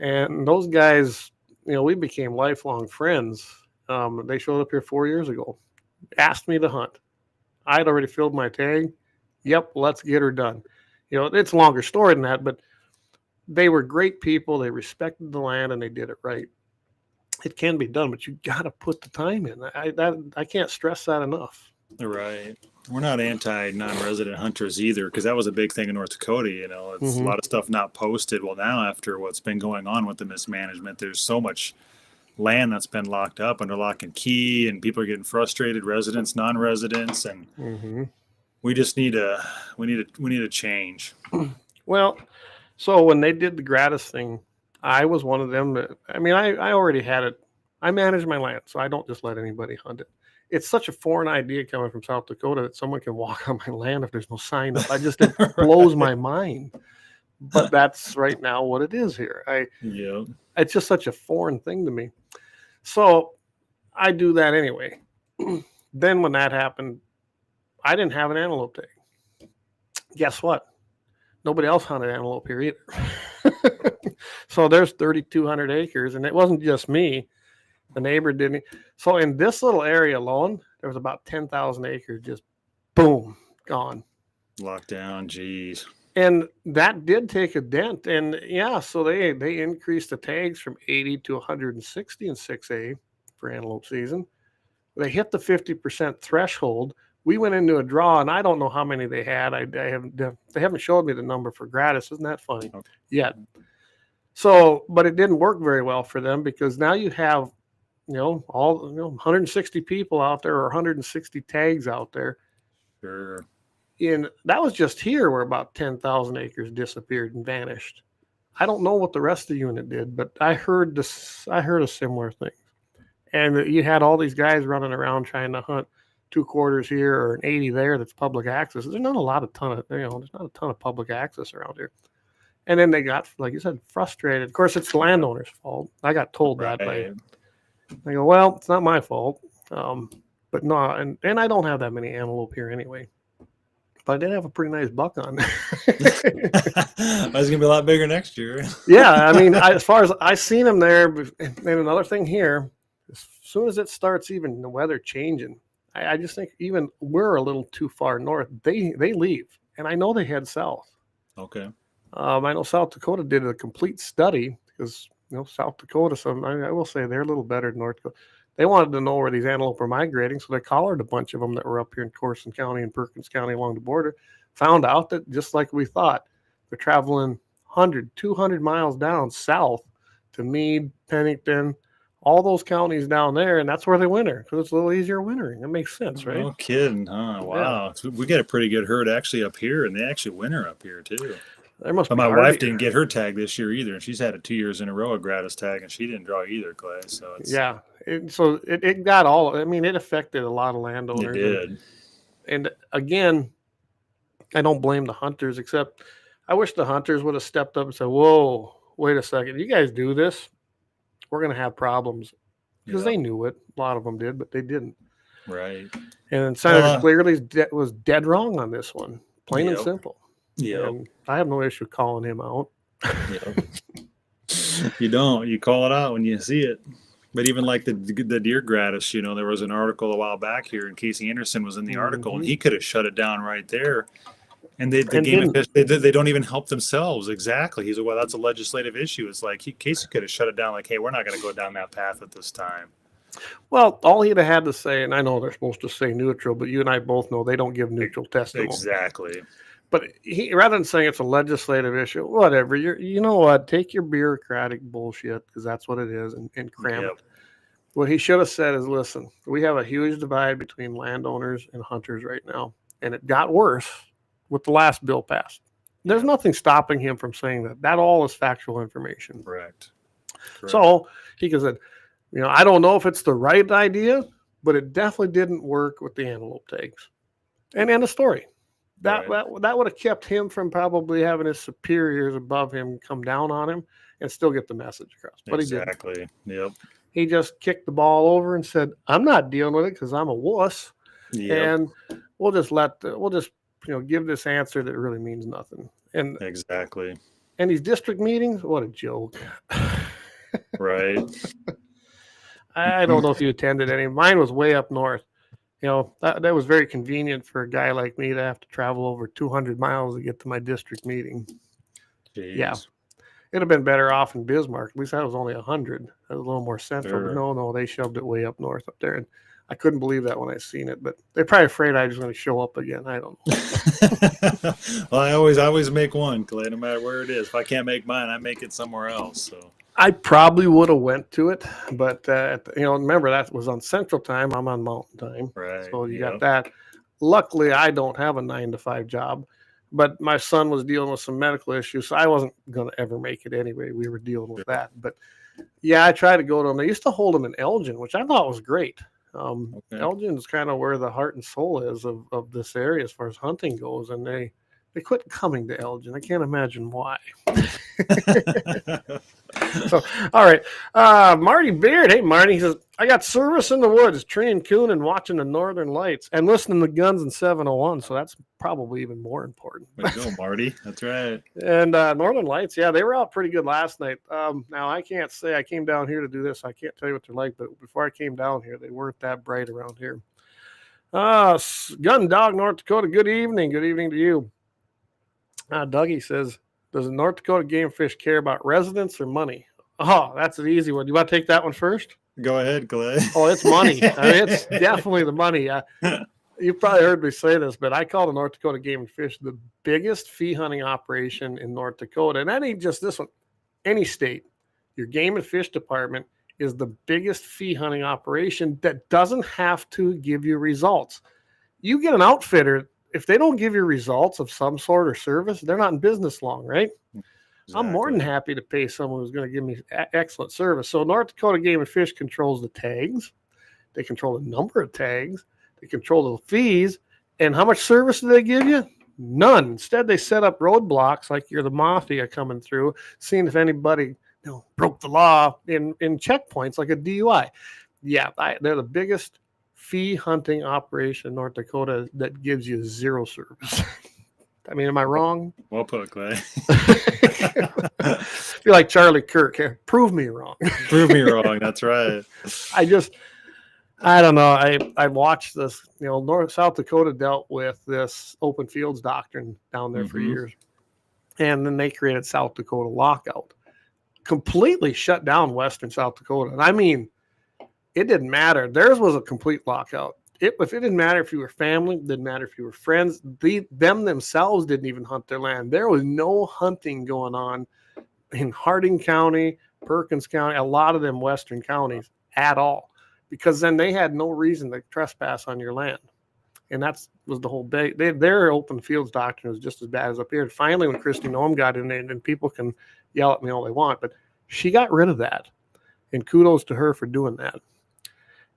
A: And those guys, we became lifelong friends. They showed up here 4 years ago, asked me to hunt. I'd already filled my tag. Yep, let's get her done. You know, it's a longer story than that, but they were great people. They respected the land and they did it right. It can be done, but you got to put the time in. I can't stress that enough.
B: Right. We're not anti non-resident hunters either, because that was a big thing in North Dakota. You know, it's a lot of stuff not posted. Well, now after what's been going on with the mismanagement, there's so much land that's been locked up under lock and key, and people are getting frustrated, residents, non-residents, and we just need a change.
A: Well, so when they did the gratis thing, I was one of them that, I mean, I already had it. I manage my land, so I don't just let anybody hunt it. It's such a foreign idea coming from South Dakota that someone can walk on my land if there's no sign up. It blows my mind. But that's right now what it is here. It's just such a foreign thing to me. So I do that anyway. Then when that happened, I didn't have an antelope tag. Guess what? Nobody else hunted antelope here either. So there's 3,200 acres, and it wasn't just me. The neighbor didn't. So in this little area alone, there was about 10,000 acres just boom, gone.
B: Locked down, geez.
A: And that did take a dent. And yeah, so they increased the tags from 80 to 160 in 6A for antelope season. They hit the 50% threshold. We went into a draw, and I don't know how many they had. They haven't showed me the number for gratis. Isn't that funny?
B: Okay.
A: Yet. So, but it didn't work very well for them, because now you have, 160 people out there, or 160 tags out there.
B: Sure.
A: That was just here where about 10,000 acres disappeared and vanished. I don't know what the rest of the unit did, but I heard a similar thing. And you had all these guys running around trying to hunt 2 quarters here or an 80 there that's public access. There's not a ton of public access around here. And then they got, like you said, frustrated. Of course, it's the landowner's fault. I got told that by. I go, well, it's not my fault. But no, and I don't have that many antelope here anyway. But I did have a pretty nice buck on.
B: That's gonna be a lot bigger next year.
A: Yeah, I mean, as far as I seen them there, and another thing here, as soon as it starts, even the weather changing, I just think even we're a little too far north. They leave, and I know they head south.
B: Okay.
A: I know South Dakota did a complete study, because South Dakota, I will say they're a little better than North Dakota. They wanted to know where these antelope are migrating, so they collared a bunch of them that were up here in Corson County and Perkins County along the border. Found out that, just like we thought, they're traveling 100, 200 miles down south to Meade, Pennington, all those counties down there, and that's where they winter, because it's a little easier wintering. That makes sense, right?
B: No kidding, huh? Wow. Yeah. So we got a pretty good herd actually up here, and they actually winter up here too.
A: But
B: my wife didn't get her tag this year either, and she's had it 2 years in a row, a gratis tag, and she didn't draw either, Clay. So it's,
A: it got all. I mean, it affected a lot of landowners.
B: It did.
A: And again, I don't blame the hunters, except I wish the hunters would have stepped up and said, "Whoa, wait a second, you guys do this, we're going to have problems," because they knew it. A lot of them did, but they didn't.
B: Right.
A: And Senator Clearly was dead wrong on this one, plain and simple.
B: Yeah,
A: I have no issue calling him out.
B: You don't. You call it out when you see it. But even like the deer gratis, there was an article a while back here, and Casey Anderson was in the article, and he could have shut it down right there. And they don't even help themselves. Exactly. He said, well, that's a legislative issue. It's like Casey could have shut it down. Like, hey, we're not going to go down that path at this time.
A: Well, all he'd have had to say, and I know they're supposed to say neutral, but you and I both know they don't give neutral testimony.
B: Exactly.
A: But rather than saying it's a legislative issue, whatever, you know what? Take your bureaucratic bullshit, because that's what it is, and cram it. What he should have said is, listen, we have a huge divide between landowners and hunters right now, and it got worse with the last bill passed. There's nothing stopping him from saying that. That all is factual information.
B: Correct.
A: So he could have said, I don't know if it's the right idea, but it definitely didn't work with the antelope tags. And end of story. That would have kept him from probably having his superiors above him come down on him and still get the message across. But he didn't.
B: Exactly. Yep.
A: He just kicked the ball over and said, "I'm not dealing with it because I'm a wuss." Yep. And we'll just give this answer that really means nothing. And
B: exactly.
A: And these district meetings, what a joke.
B: Right.
A: I don't know if you attended any. Mine was way up north. that was very convenient for a guy like me to have to travel over 200 miles to get to my district meeting.
B: Jeez.
A: Yeah. It'd have been better off in Bismarck. At least that was only 100. That was a little more central.
B: Sure.
A: But no, they shoved it way up north up there. And I couldn't believe that when I seen it. But they're probably afraid I was going to show up again. I don't know.
B: Well, I always make one, Clay, no matter where it is. If I can't make mine, I make it somewhere else. So
A: I probably would have went to it. But, remember, that was on Central Time. I'm on Mountain Time.
B: right.
A: So you got
B: Yep.
A: that. Luckily, I don't have a 9-to-5 job. But my son was dealing with some medical issues, so I wasn't going to ever make it anyway. We were dealing with that. But, yeah, I tried to go to them. They used to hold them in Elgin, which I thought was great.
B: Okay.
A: Elgin is kind of where the heart and soul is of this area as far as hunting goes, and they quit coming to Elgin. I can't imagine why. So, all right. Marty Beard. Hey, Marty. He says, I got service in the woods, treeing coon and watching the northern lights and listening to Guns and 701. So that's probably even more important.
B: Way to go, Marty. That's right.
A: And northern lights, yeah, they were out pretty good last night. Now, I can't say I came down here to do this. I can't tell you what they're like, but before I came down here, they weren't that bright around here. Gun Dog, North Dakota, good evening. Good evening to you. Dougie says, does the North Dakota Game Fish care about residents or money? Oh, that's an easy one. You want to take that one first?
B: Go ahead, Clay.
A: Oh, it's money. It's definitely the money. You've probably heard me say this, but I call the North Dakota Game and Fish the biggest fee hunting operation in North Dakota. And that ain't just this one. Any state, your game and fish department is the biggest fee hunting operation that doesn't have to give you results. You get an outfitter, if they don't give you results of some sort or service, they're not in business long, right?
B: Exactly.
A: I'm more than happy to pay someone who's going to give me excellent service. So North Dakota Game and Fish controls the tags. They control the number of tags. They control the fees. And how much service do they give you? None. Instead, they set up roadblocks like you're the mafia coming through, seeing if anybody broke the law in checkpoints like a DUI. Yeah, they're the biggest fee hunting operation in North Dakota that gives you zero service. I mean, am I wrong?
B: Well put, Clay.
A: Feel like Charlie Kirk. Prove me wrong.
B: Prove me wrong. That's right.
A: I don't know. I watched this. South Dakota dealt with this open fields doctrine down there for years, and then they created South Dakota lockout, completely shut down Western South Dakota. And I mean, it didn't matter. Theirs was a complete lockout. If it didn't matter if you were family, didn't matter if you were friends, them themselves didn't even hunt their land. There was no hunting going on in Harding County, Perkins County, a lot of them western counties at all, because then they had no reason to trespass on your land. And that was the whole day. Their open fields doctrine was just as bad as up here. And finally, when Christy Noem got in there, and people can yell at me all they want, but she got rid of that. And kudos to her for doing that.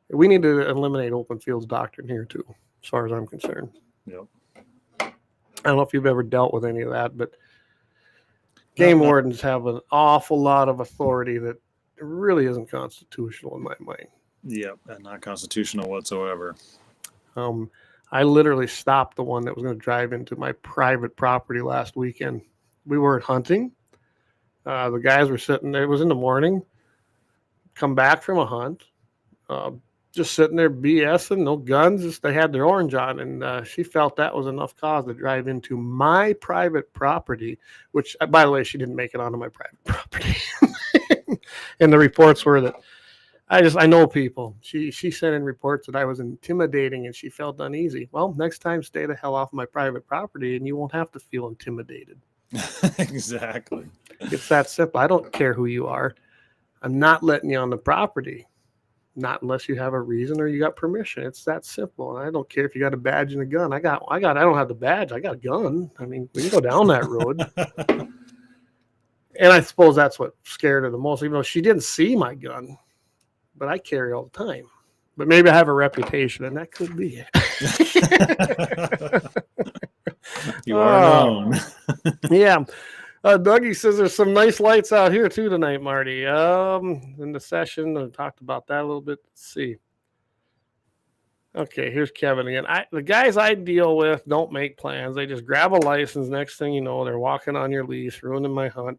A: We need to eliminate open fields doctrine here too, as far as I'm concerned.
B: Yep.
A: I don't know if you've ever dealt with any of that, but game wardens have an awful lot of authority that really isn't constitutional in my mind.
B: Yep, and not constitutional whatsoever.
A: I literally stopped the one that was going to drive into my private property last weekend. We weren't hunting. The guys were sitting there. It was in the morning. Come back from a hunt. Just sitting there BSing, no guns. Just they had their orange on, and she felt that was enough cause to drive into my private property, which, by the way, she didn't make it onto my private property. And the reports were that I know people. She sent in reports that I was intimidating, and she felt uneasy. Well, next time, stay the hell off my private property, and you won't have to feel intimidated.
B: Exactly.
A: It's that simple. I don't care who you are. I'm not letting you on the property. Not unless you have a reason or you got permission. It's that simple. And I don't care if you got a badge and a gun. I don't have the badge. I got a gun. I mean, we can go down that road. And I suppose that's what scared her the most, even though she didn't see my gun. But I carry all the time. But maybe I have a reputation, and that could be it.
B: You are known.
A: Yeah. Dougie says there's some nice lights out here too tonight, Marty. In the session, I talked about that a little bit. Let's see. Okay, here's Kevin again. The guys I deal with don't make plans. They just grab a license. Next thing you know, they're walking on your leash, ruining my hunt.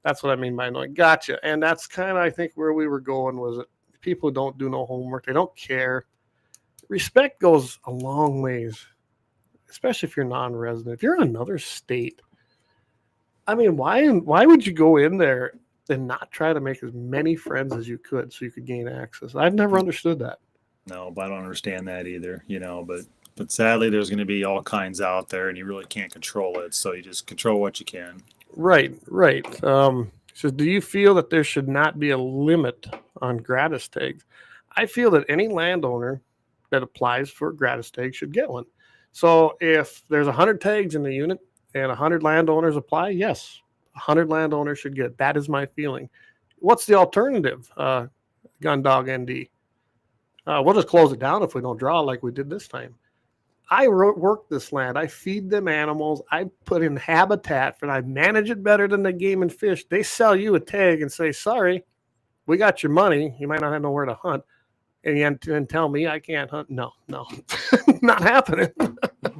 A: That's what I mean by annoying. Gotcha. And that's kind of, I think, where we were going was that people don't do no homework. They don't care. respect goes a long ways, especially if you're non-resident. If you're in another state, I mean, why would you go in there and not try to make as many friends as you could so you could gain access? I've never understood that.
B: No, but I don't understand that either, but sadly there's going to be all kinds out there and you really can't control it. So you just control what you can.
A: Right. So do you feel that there should not be a limit on gratis tags? I feel that any landowner that applies for a gratis tag should get one. So if there's 100 tags in the unit and 100 landowners apply, yes, 100 landowners should get. That is my feeling. What's the alternative? Gun Dog ND. We'll just close it down if we don't draw like we did this time. I work this land. I feed them animals. I put in habitat for it. I manage it better than the Game and Fish. They sell you a tag and say, sorry, we got your money. You might not have nowhere to hunt. And then tell me I can't hunt. No, not happening.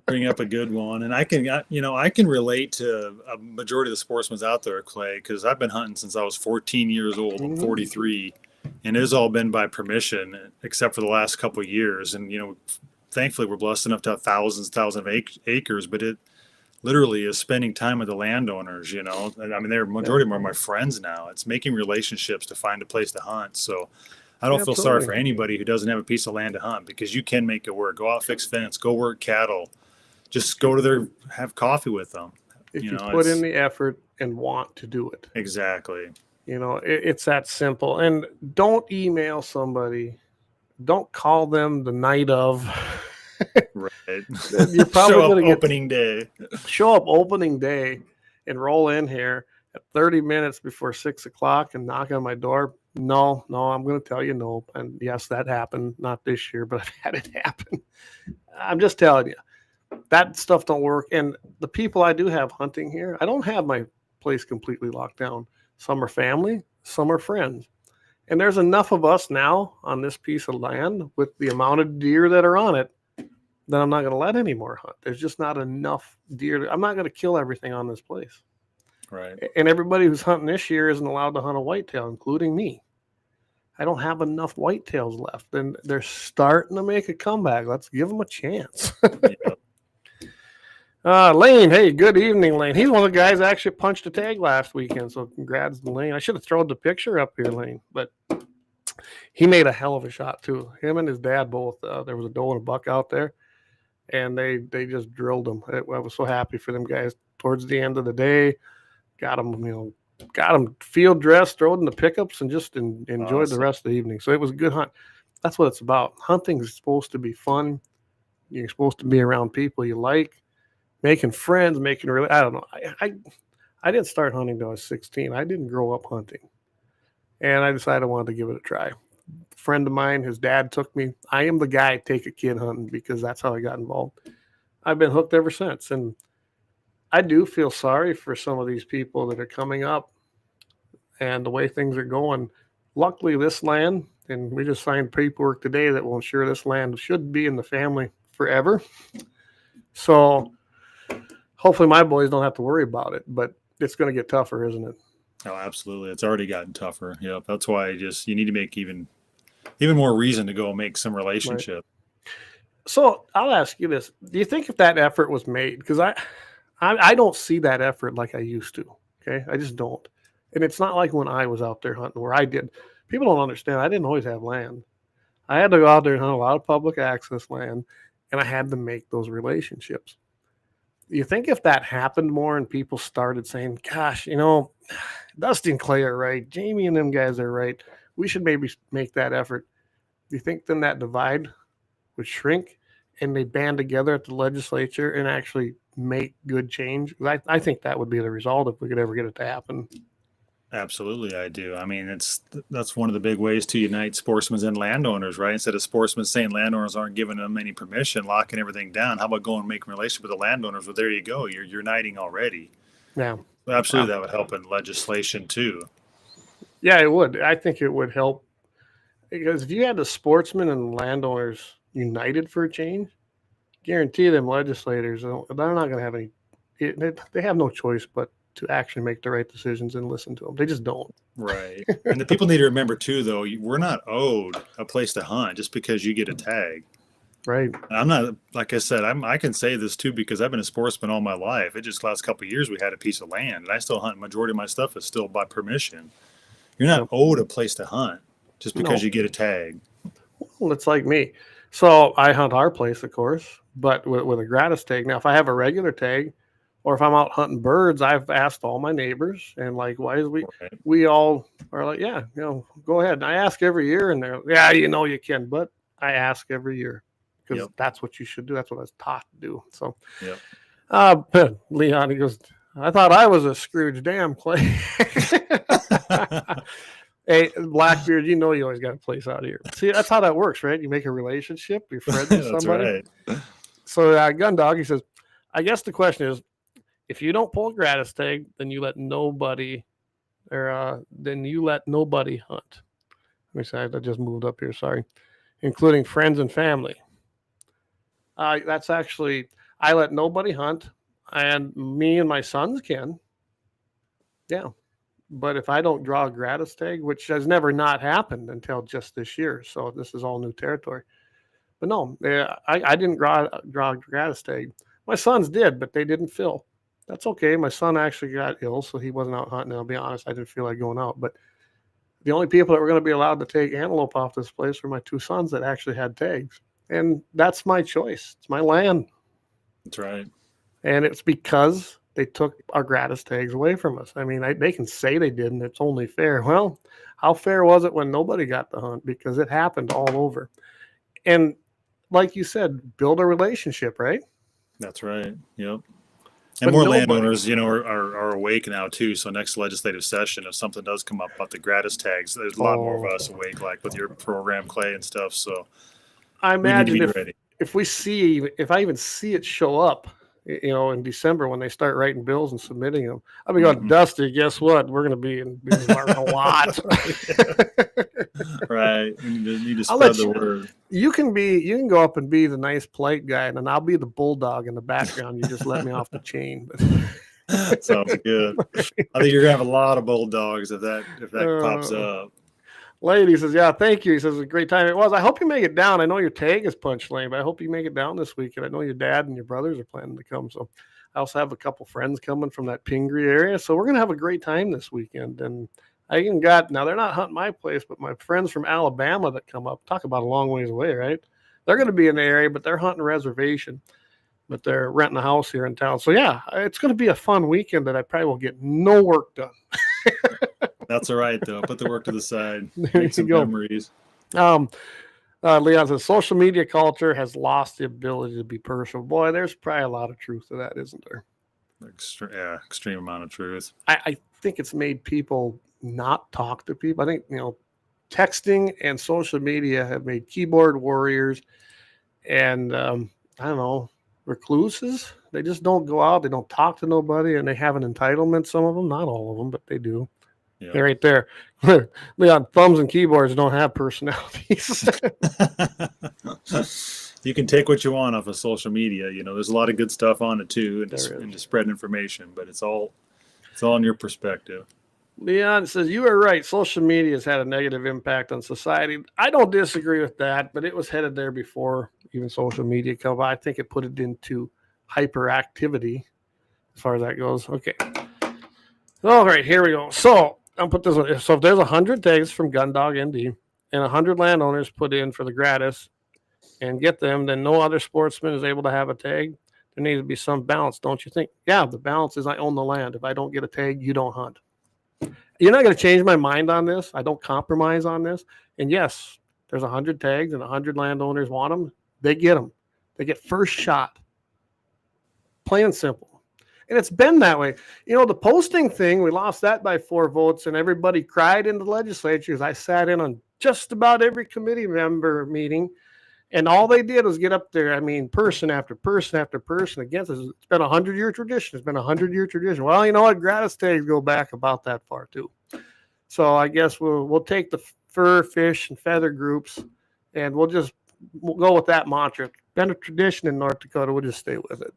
B: Bring up a good one. And I can relate to a majority of the sportsmen out there, Clay, because I've been hunting since I was 14 years old. I'm 43. And it has all been by permission, except for the last couple of years. And, thankfully, we're blessed enough to have thousands of acres, but it literally is spending time with the landowners, I mean, they're majority of them are my friends now. It's making relationships to find a place to hunt. So I don't feel sorry for anybody who doesn't have a piece of land to hunt, because you can make it work. Go out, fix fence, go work cattle, just go to have coffee with them.
A: If you put in the effort and want to do it.
B: Exactly.
A: It's that simple. And don't email somebody. Don't call them the night of.
B: Right.
A: You're probably going to get
B: opening day.
A: Show up opening day and roll in here at 30 minutes before 6 o'clock and knock on my door. No, I'm going to tell you no. And yes, that happened. Not this year, but I've had it happen. I'm just telling you, that stuff don't work. And the people I do have hunting here, I don't have my place completely locked down. Some are family, some are friends. And there's enough of us now on this piece of land with the amount of deer that are on it that I'm not going to let any more hunt. There's just not enough deer. I'm not going to kill everything on this place.
B: Right.
A: And everybody who's hunting this year isn't allowed to hunt a whitetail, including me. I don't have enough whitetails left. And they're starting to make a comeback. Let's give them a chance. Lane, hey, good evening, Lane. He's one of the guys that actually punched a tag last weekend, so congrats to Lane. I should have thrown the picture up here, Lane, but he made a hell of a shot, too. Him and his dad both. There was a doe and a buck out there, and they just drilled them. I was so happy for them guys. Towards the end of the day, got them field dressed, thrown in the pickups, and just enjoyed the rest of the evening. So it was a good hunt. That's what it's about. Hunting is supposed to be fun. You're supposed to be around people you like. Making friends, I don't know. I didn't start hunting until I was 16. I didn't grow up hunting. And I decided I wanted to give it a try. A friend of mine, his dad took me. I am the guy to take a kid hunting because that's how I got involved. I've been hooked ever since. And I do feel sorry for some of these people that are coming up and the way things are going. Luckily, this land, and we just signed paperwork today that will ensure this land should be in the family forever. So hopefully my boys don't have to worry about it, but it's going to get tougher, isn't it?
B: Oh, absolutely. It's already gotten tougher. Yeah. That's why you need to make even more reason to go make some relationship.
A: Right. So I'll ask you this. Do you think if that effort was made, because I don't see that effort like I used to. Okay. I just don't. And it's not like when I was out there hunting where I did. People don't understand. I didn't always have land. I had to go out there and hunt a lot of public access land, and I had to make those relationships. You think if that happened more and people started saying, gosh, Dusty and Clay are right, Jamie and them guys are right, we should maybe make that effort. Do you think then that divide would shrink and they band together at the legislature and actually make good change? I think that would be the result if we could ever get it to happen.
B: Absolutely, I do. I mean, that's one of the big ways to unite sportsmen and landowners, right? Instead of sportsmen saying landowners aren't giving them any permission, locking everything down, how about going and making a relationship with the landowners? Well, there you go. You're uniting already.
A: Yeah.
B: Absolutely, that would help in legislation too.
A: Yeah, it would. I think it would help. Because if you had the sportsmen and landowners united for a change, guarantee them legislators, they're not going to have any, they have no choice but to actually make the right decisions and listen to them. They just don't.
B: Right. And the people need to remember too, though, we're not owed a place to hunt just because you get a tag.
A: Right.
B: I'm not, like I said, I can say this too because I've been a sportsman all my life. It just last couple of years we had a piece of land, and I still hunt. Majority of my stuff is still by permission. You're not
A: Yep.
B: owed a place to hunt just because
A: No.
B: you get a tag.
A: Well, it's like me. So I hunt our place, of course, but with a gratis tag. Now, if I have a regular tag, or if I'm out hunting birds, I've asked all my neighbors, and likewise,
B: Right.
A: we all are like, yeah, go ahead. And I ask every year, and they're, yeah, you can, but I ask every year because
B: Yep.
A: that's what you should do. That's what I was taught to do. So,
B: Yep.
A: Leon, he goes, I thought I was a Scrooge. Damn, Clay. Hey, Blackbeard, you always got a place out here. See, that's how that works, right? You make a relationship, you're friends with
B: That's
A: somebody.
B: right.
A: So, Gun Dog, he says, I guess the question is, if you don't pull a gratis tag, then you let nobody, hunt. Let me say, I just moved up here. Sorry, including friends and family. That's actually, I let nobody hunt, and me and my sons can. Yeah. But if I don't draw a gratis tag, which has never not happened until just this year, so this is all new territory. But no, I didn't draw a gratis tag. My sons did, but they didn't fill. That's okay. My son actually got ill, so he wasn't out hunting. I'll be honest, I didn't feel like going out. But the only people that were going to be allowed to take antelope off this place were my two sons that actually had tags. And that's my choice. It's my land.
B: That's right.
A: And it's because they took our gratis tags away from us. I mean, they can say they didn't. It's only fair. Well, how fair was it when nobody got to hunt? Because it happened all over. And like you said, build a relationship, right?
B: That's right. Yep.
A: But
B: And more
A: nobody-
B: landowners, are awake now too. So next legislative session, if something does come up about the gratis tags, there's a lot more of us awake, like with your program, Clay, and stuff. So
A: I
B: we need to
A: imagine
B: be ready.
A: if I even see it show up, in December when they start writing bills and submitting them, I'll be going, Dusty, guess what? We're going to be in Bismarck a lot.
B: Right. You need to
A: I'll
B: spread
A: let
B: the word.
A: You can go up and be the nice, polite guy, and then I'll be the bulldog in the background. You just let me off the chain.
B: Sounds good. I think you're gonna have a lot of bulldogs if that pops up.
A: Lady says, yeah, thank you. He says, a great time it was. I hope you make it down. I know your tag is Punch Lane, but I hope you make it down this weekend. I know your dad and your brothers are planning to come. So I also have a couple friends coming from that Pingree area. So we're going to have a great time this weekend. And I even now they're not hunting my place, but my friends from Alabama that come up, talk about a long ways away, right? They're going to be in the area, but they're hunting reservation, but they're renting a house here in town. So yeah, it's going to be a fun weekend that I probably will get no work done.
B: That's all right, though. Put the work to the side.
A: There
B: Make
A: you
B: some
A: go.
B: memories.
A: Leon says social media culture has lost the ability to be personal. Boy, there's probably a lot of truth to that, isn't there?
B: Extreme amount of truth.
A: I think it's made people not talk to people. I think, texting and social media have made keyboard warriors and, I don't know, recluses. They just don't go out. They don't talk to nobody, and they have an entitlement. Some of them, not all of them, but they do.
B: Yeah.
A: They're right there. Leon, thumbs and keyboards don't have personalities.
B: You can take what you want off of social media. There's a lot of good stuff on it too, and to spread information, but it's all in your perspective.
A: Leon says, you are right. Social media has had a negative impact on society. I don't disagree with that, but it was headed there before even social media came. I think it put it into hyperactivity as far as that goes. Okay. All right, here we go. So I'll put this one. So if there's 100 tags from Gundog ND and 100 landowners put in for the gratis and get them, then no other sportsman is able to have a tag. There needs to be some balance, don't you think? Yeah, the balance is I own the land. If I don't get a tag, you don't hunt. You're not going to change my mind on this. I don't compromise on this. And yes, there's 100 tags and 100 landowners want them. They get them. They get first shot. Plain and simple. And it's been that way. The posting thing, we lost that by 4 votes, and everybody cried in the legislature because I sat in on just about every committee member meeting, and all they did was get up there. I mean, person after person after person against us. It's been a 100-year tradition. It's been a 100-year tradition. Well, you know what? Gratis tags go back about that far too. So I guess we'll take the fur, fish, and feather groups, and we'll go with that mantra. It's been a tradition in North Dakota. We'll just stay with it.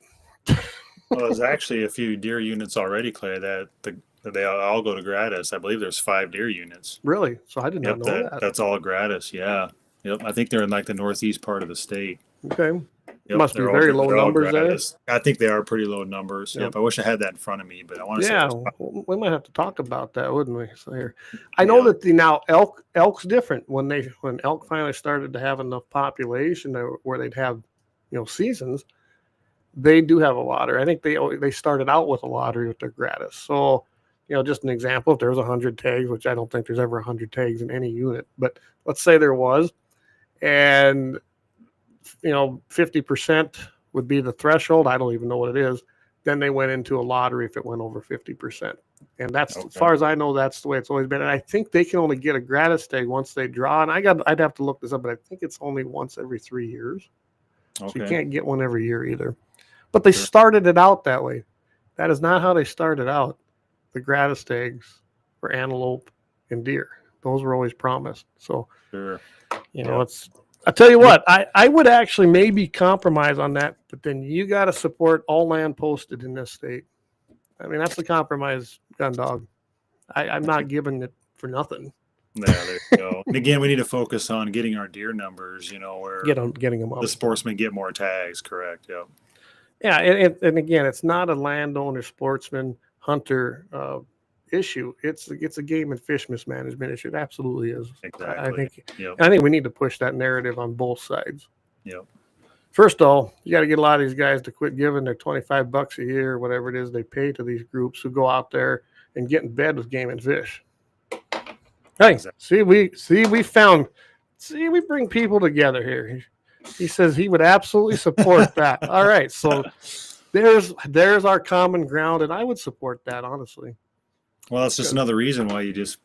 B: Well, there's actually a few deer units already, Clay, that they all go to gratis. I believe there's 5 deer units.
A: Really? So I did not know that.
B: That's all gratis. Yeah. Yep. I think they're in like the northeast part of the state.
A: Okay.
B: Yep,
A: Must be
B: they're all
A: very
B: good.
A: low
B: They're all
A: numbers there.
B: gratis. I think they are pretty low numbers.
A: Yep.
B: Yep. I wish I had that in front of me, but I want to say
A: Yeah,
B: it's
A: we might have to talk about that, wouldn't we? So here, I know that now elk's different. When elk finally started to have enough population where they'd have, seasons, they do have a lottery. I think they started out with a lottery with their gratis. So, just an example, if there's 100 tags, which I don't think there's ever 100 tags in any unit, but let's say there was, and 50% would be the threshold. I don't even know what it is. Then they went into a lottery if it went over 50%. And that's, as far as I know, that's the way it's always been. And I think they can only get a gratis tag once they draw. And I'd have to look this up, but I think it's only once every 3 years. So you can't get one every year either. But they started it out that way. That is not how they started out. The gratis tags for antelope and deer. Those were always promised. So, it's... I'll tell you what, I would actually maybe compromise on that, but then you got to support all land posted in this state. I mean, that's the compromise, gun dog. I'm not giving it for nothing.
B: Yeah, there you go. And again, we need to focus on getting our deer numbers, where
A: getting them up.
B: The sportsmen get more tags, correct? Yeah.
A: Yeah, and again, it's not a landowner, sportsman, hunter issue. It's a game and fish mismanagement issue. It absolutely is.
B: Exactly.
A: I think we need to push that narrative on both sides.
B: Yep.
A: First of all, you got to get a lot of these guys to quit giving their $25 a year or whatever it is they pay to these groups who go out there and get in bed with game and fish. Hey, exactly. we bring people together here. He says he would absolutely support that. All right, so there's our common ground, and I would support that, honestly.
B: Well, it's just another reason why you just,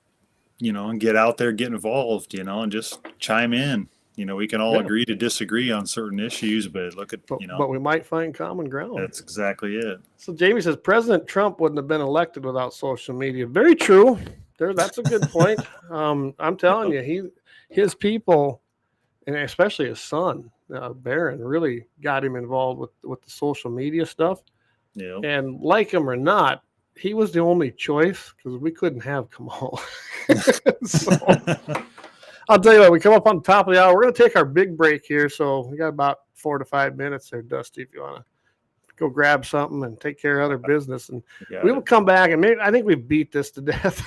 B: get out there, get involved, and just chime in. We can all agree to disagree on certain issues, but but we might find common ground. That's exactly it.
A: So Jamie says President Trump wouldn't have been elected without social media. Very true. That's a good point. I'm telling you, his people, and especially his son, Barron, really got him involved with the social media stuff.
B: Yeah.
A: And like him or not, he was the only choice because we couldn't have Kamal. So I'll tell you what, we come up on the top of the hour. We're going to take our big break here. So we got about 4 to 5 minutes there, Dusty, if you want to go grab something and take care of other business. And we will come back. And I think we beat this to death.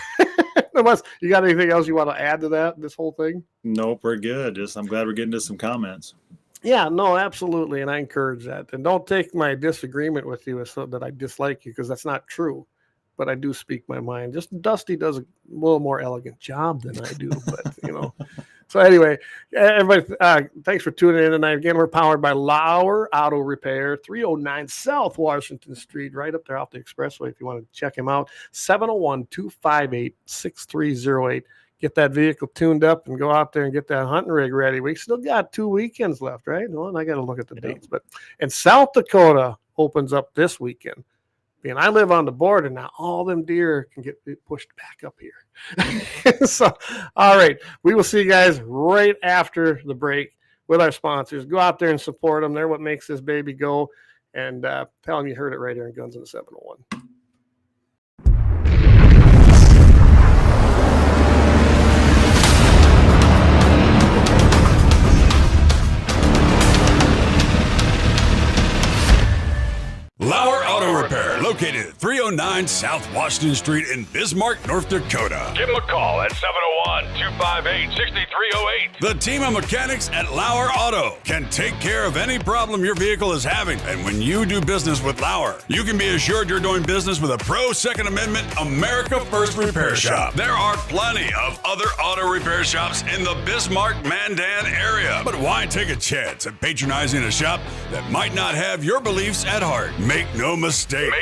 A: Unless you got anything else you want to add to this whole thing?
B: Nope, we're good. I'm glad we're getting to some comments.
A: Yeah, no, absolutely. And I encourage that. And don't take my disagreement with you as so that I dislike you, because that's not true. But I do speak my mind. Just Dusty does a little more elegant job than I do. But, So anyway, everybody, thanks for tuning in tonight. Again, we're powered by LAUER Auto Repair, 309 South Washington Street, right up there off the expressway. If you want to check him out, 701-258-6308. Get that vehicle tuned up and go out there and get that hunting rig ready. We still got 2 weekends left, right? Well, and I got to look at the dates. And South Dakota opens up this weekend. And I live on the border now. All them deer can get pushed back up here. So, all right. We will see you guys right after the break with our sponsors. Go out there and support them. They're what makes this baby go. And tell them you heard it right here in Guns in the 701.
C: LAUER Auto Repair, located at 309 South Washington Street in Bismarck, North Dakota.
D: Give them a call at 701-258-6308.
C: The team of mechanics at LAUER Auto can take care of any problem your vehicle is having. And when you do business with LAUER, you can be assured you're doing business with a pro Second Amendment America First repair shop. There are plenty of other auto repair shops in the Bismarck-Mandan area. But why take a chance at patronizing a shop that might not have your beliefs at heart? Make no mistake.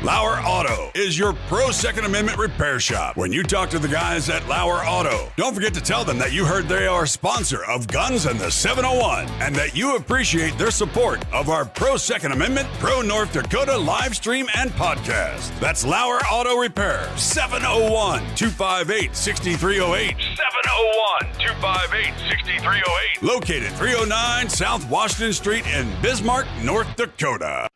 C: LAUER Auto is your pro Second Amendment repair shop. When you talk to the guys at LAUER Auto, don't forget to tell them that you heard they are a sponsor of Guns and the 701 and that you appreciate their support of our pro Second Amendment, pro North Dakota live stream and podcast. That's LAUER Auto Repair, 701-258-6308.
D: 701-258-6308.
C: Located 309 South Washington Street in Bismarck, North Dakota.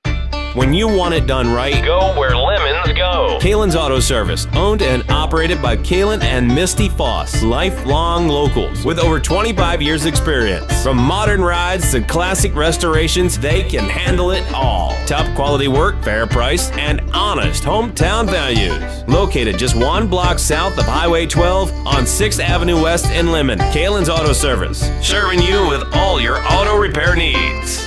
E: When you want it done right,
D: Go where lemons go.
E: Kalon's Auto Service, owned and operated by Kalon and Misty Foss, lifelong locals with over 25 years experience. From modern rides to classic restorations, they can handle it all. Top quality work, fair price, and honest hometown values. Located just 1 block south of Highway 12 on 6th Avenue West in Lemmon, Kalon's Auto Service, serving you with all your auto repair needs.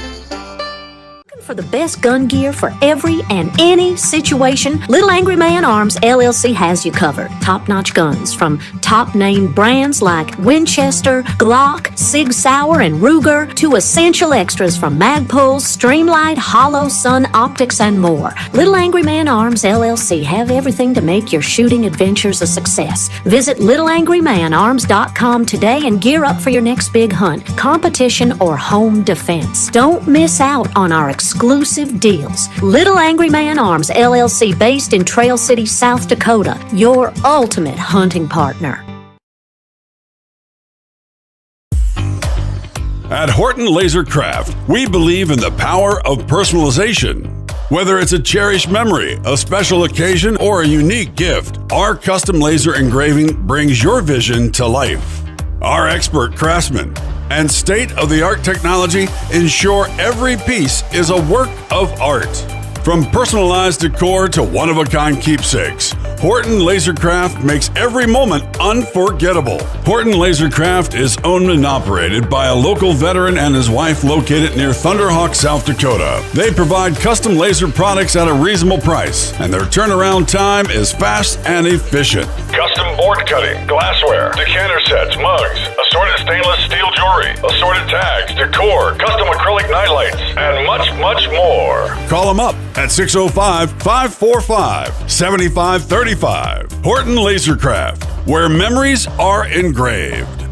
F: For the best gun gear for every and any situation, Little Angry Man Arms LLC has you covered. Top-notch guns from top-name brands like Winchester, Glock, Sig Sauer, and Ruger to essential extras from Magpul, Streamlight, Hollow, Sun Optics, and more. Little Angry Man Arms LLC have everything to make your shooting adventures a success. Visit littleangrymanarms.com today and gear up for your next big hunt, competition, or home defense. Don't miss out on our exclusive deals. Little Angry Man Arms LLC, based in Trail City, South Dakota, your ultimate hunting partner.
C: At Horton LaserCraft, we believe in the power of personalization. Whether it's a cherished memory, a special occasion, or a unique gift, our custom laser engraving brings your vision to life. Our expert craftsmen and state-of-the-art technology ensure every piece is a work of art. From personalized decor to one-of-a-kind keepsakes, Horton LaserCraft makes every moment unforgettable. Horton LaserCraft is owned and operated by a local veteran and his wife located near Thunderhawk, South Dakota. They provide custom laser products at a reasonable price, and their turnaround time is fast and efficient.
D: Custom board cutting, glassware, decanter sets, mugs, assorted stainless steel jewelry, assorted tags, decor, custom acrylic nightlights, and much, much more.
C: Call them up at 605-545-7535. Horton LaserCraft, where memories are engraved.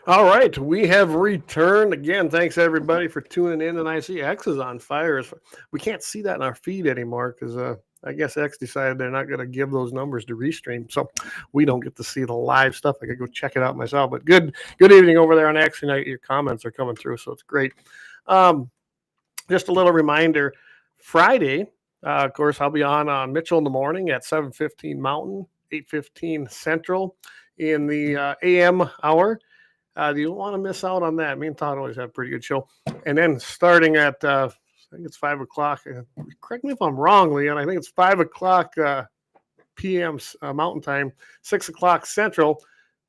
A: All right, we have returned again. Thanks everybody for tuning in. And I see X is on fire. We can't see that in our feed anymore because I guess X decided they're not going to give those numbers to Restream, so we don't get to see the live stuff. I could go check it out myself. But good evening over there on X. And your comments are coming through, so it's great. Just a little reminder: Friday, of course, I'll be on Mitchell in the morning at 7:15 Mountain, 8:15 Central in the AM hour. You don't want to miss out on that. Me and Todd always have a pretty good show. And then starting at, I think it's 5 o'clock. Correct me if I'm wrong, Leon. I think it's 5 o'clock p.m. Mountain Time, 6 o'clock Central,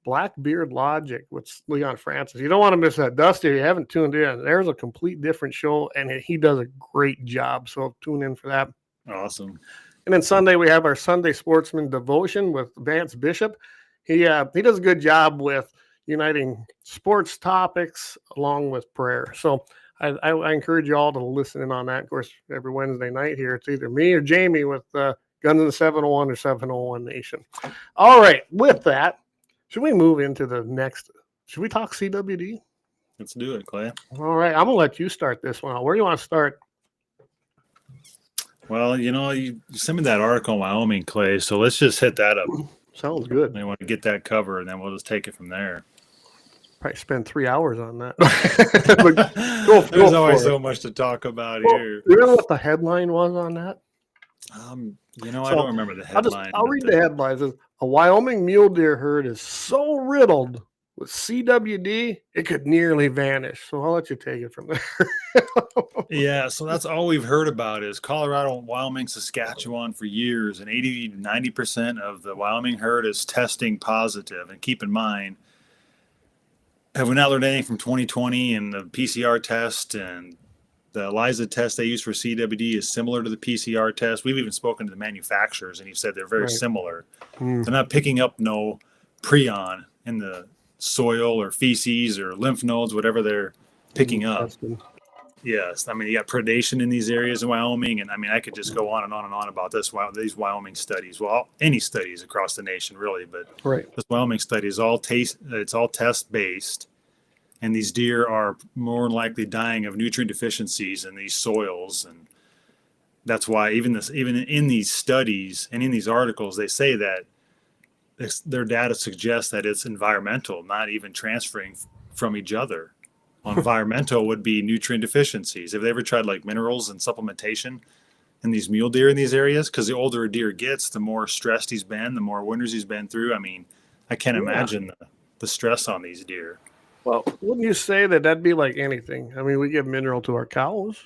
A: Blackbeard Logic with Leon Francis. You don't want to miss that. Dusty, if you haven't tuned in, there's a complete different show, and he does a great job. So tune in for that.
B: Awesome.
A: And then Sunday, we have our Sunday Sportsman Devotion with Vance Bishop. He does a good job with uniting sports topics along with prayer. So I encourage you all to listen in on that. Of course, every Wednesday night here, it's either me or Jamie with Guns in the 701 or 701 Nation. All right, with that, should we move into the next? Should we talk CWD?
B: Let's do it, Clay.
A: All right, I'm going to let you start this one. Where do you want to start?
B: Well, you sent me that article in Wyoming, Clay, so let's just hit that up.
A: Sounds good.
B: I want to get that covered, and then we'll just take it from there.
A: Probably spend 3 hours on that.
B: There's always so much to talk about here.
A: You know what the headline was on that?
B: I don't remember the headline.
A: I'll read the headlines. A Wyoming mule deer herd is so riddled with CWD, it could nearly vanish. So I'll let you take it from there.
B: Yeah, so that's all we've heard about is Colorado, Wyoming, Saskatchewan for years, and 80 to 90% of the Wyoming herd is testing positive. And keep in mind, have we not learned anything from 2020 and the PCR test and the ELISA test they use for CWD is similar to the PCR test? We've even spoken to the manufacturers, and he said they're very similar. They're not picking up no prion in the soil or feces or lymph nodes, whatever they're picking up. Yes, I mean, you got predation in these areas in Wyoming, and I mean, I could just go on and on and on about these Wyoming studies. Well, any studies across the nation, really, but this Wyoming study is all test based, and these deer are more likely dying of nutrient deficiencies in these soils, and That's why even in these studies and in these articles, they say that their data suggests that it's environmental, not even transferring from each other. Environmental would be nutrient deficiencies. Have they ever tried like minerals and supplementation in these mule deer in these areas? Because the older a deer gets, the more stressed he's been, the more winters he's been through. I mean, I can't imagine the stress on these deer.
A: Well, wouldn't you say that that'd be like anything? I mean, we give mineral to our cows.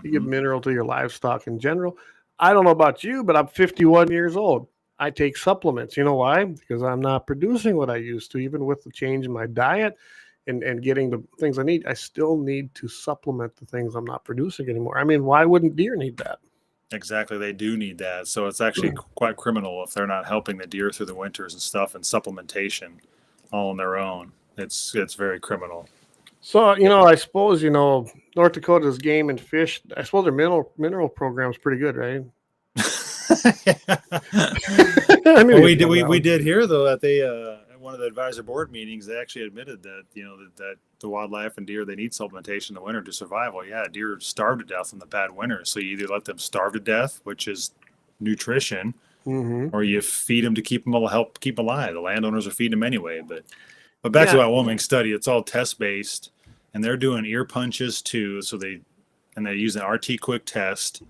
A: You give mineral to your livestock in general. I don't know about you, but I'm 51 years old. I take supplements. You know why? Because I'm not producing what I used to. Even with the change in my diet and getting the things I need, I still need to supplement the things I'm not producing anymore. I mean, why wouldn't deer need that?
B: Exactly. They do need that. So it's actually quite criminal if they're not helping the deer through the winters and stuff, and supplementation all on their own. It's very criminal.
A: So, I suppose, North Dakota's game and fish, I suppose their mineral program's pretty good, right?
B: Well, we did hear though that they at one of the advisor board meetings they actually admitted that that the wildlife and deer, they need supplementation in the winter to survive. Well, yeah, deer starve to death in the bad winter, so you either let them starve to death, which is nutrition, or you feed them to help keep alive. The landowners are feeding them anyway. But back to that Wyoming study, it's all test based, and they're doing ear punches too. So they use an RT quick test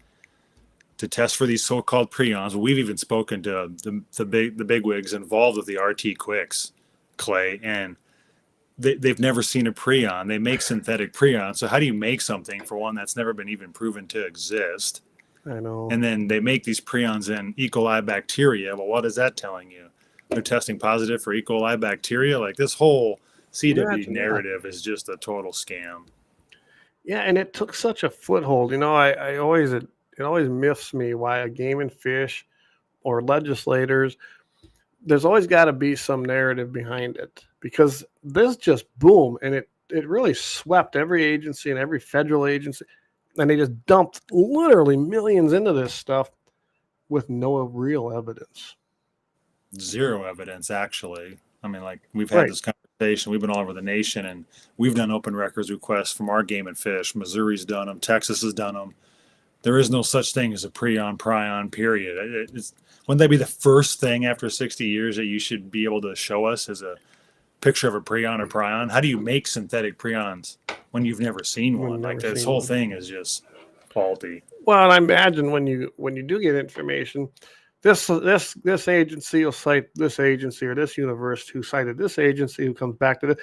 B: to test for these so-called prions. We've even spoken to the bigwigs involved with the RT quicks, Clay, and they've never seen a prion. They make synthetic prions. So how do you make something for one that's never been even proven to exist?
A: I know.
B: And then they make these prions in E. coli bacteria. Well, what is that telling you? They're testing positive for E. coli bacteria. Like, this whole CW narrative is just a total scam.
A: Yeah, and it took such a foothold. It always miffs me why a game and fish or legislators, there's always got to be some narrative behind it, because this just boom, and it really swept every agency and every federal agency, and they just dumped literally millions into this stuff with no real evidence.
B: Zero evidence, actually. I mean, like, we've had this conversation. We've been all over the nation, and we've done open records requests from our game and fish. Missouri's done them. Texas has done them. There is no such thing as a prion, period. Wouldn't that be the first thing after 60 years that you should be able to show us as a picture of a prion or prion? How do you make synthetic prions when you've never seen one? Like, this whole thing is just faulty.
A: Well, and I imagine when you do get information, this agency will cite this agency, or this university who cited this agency who comes back to this.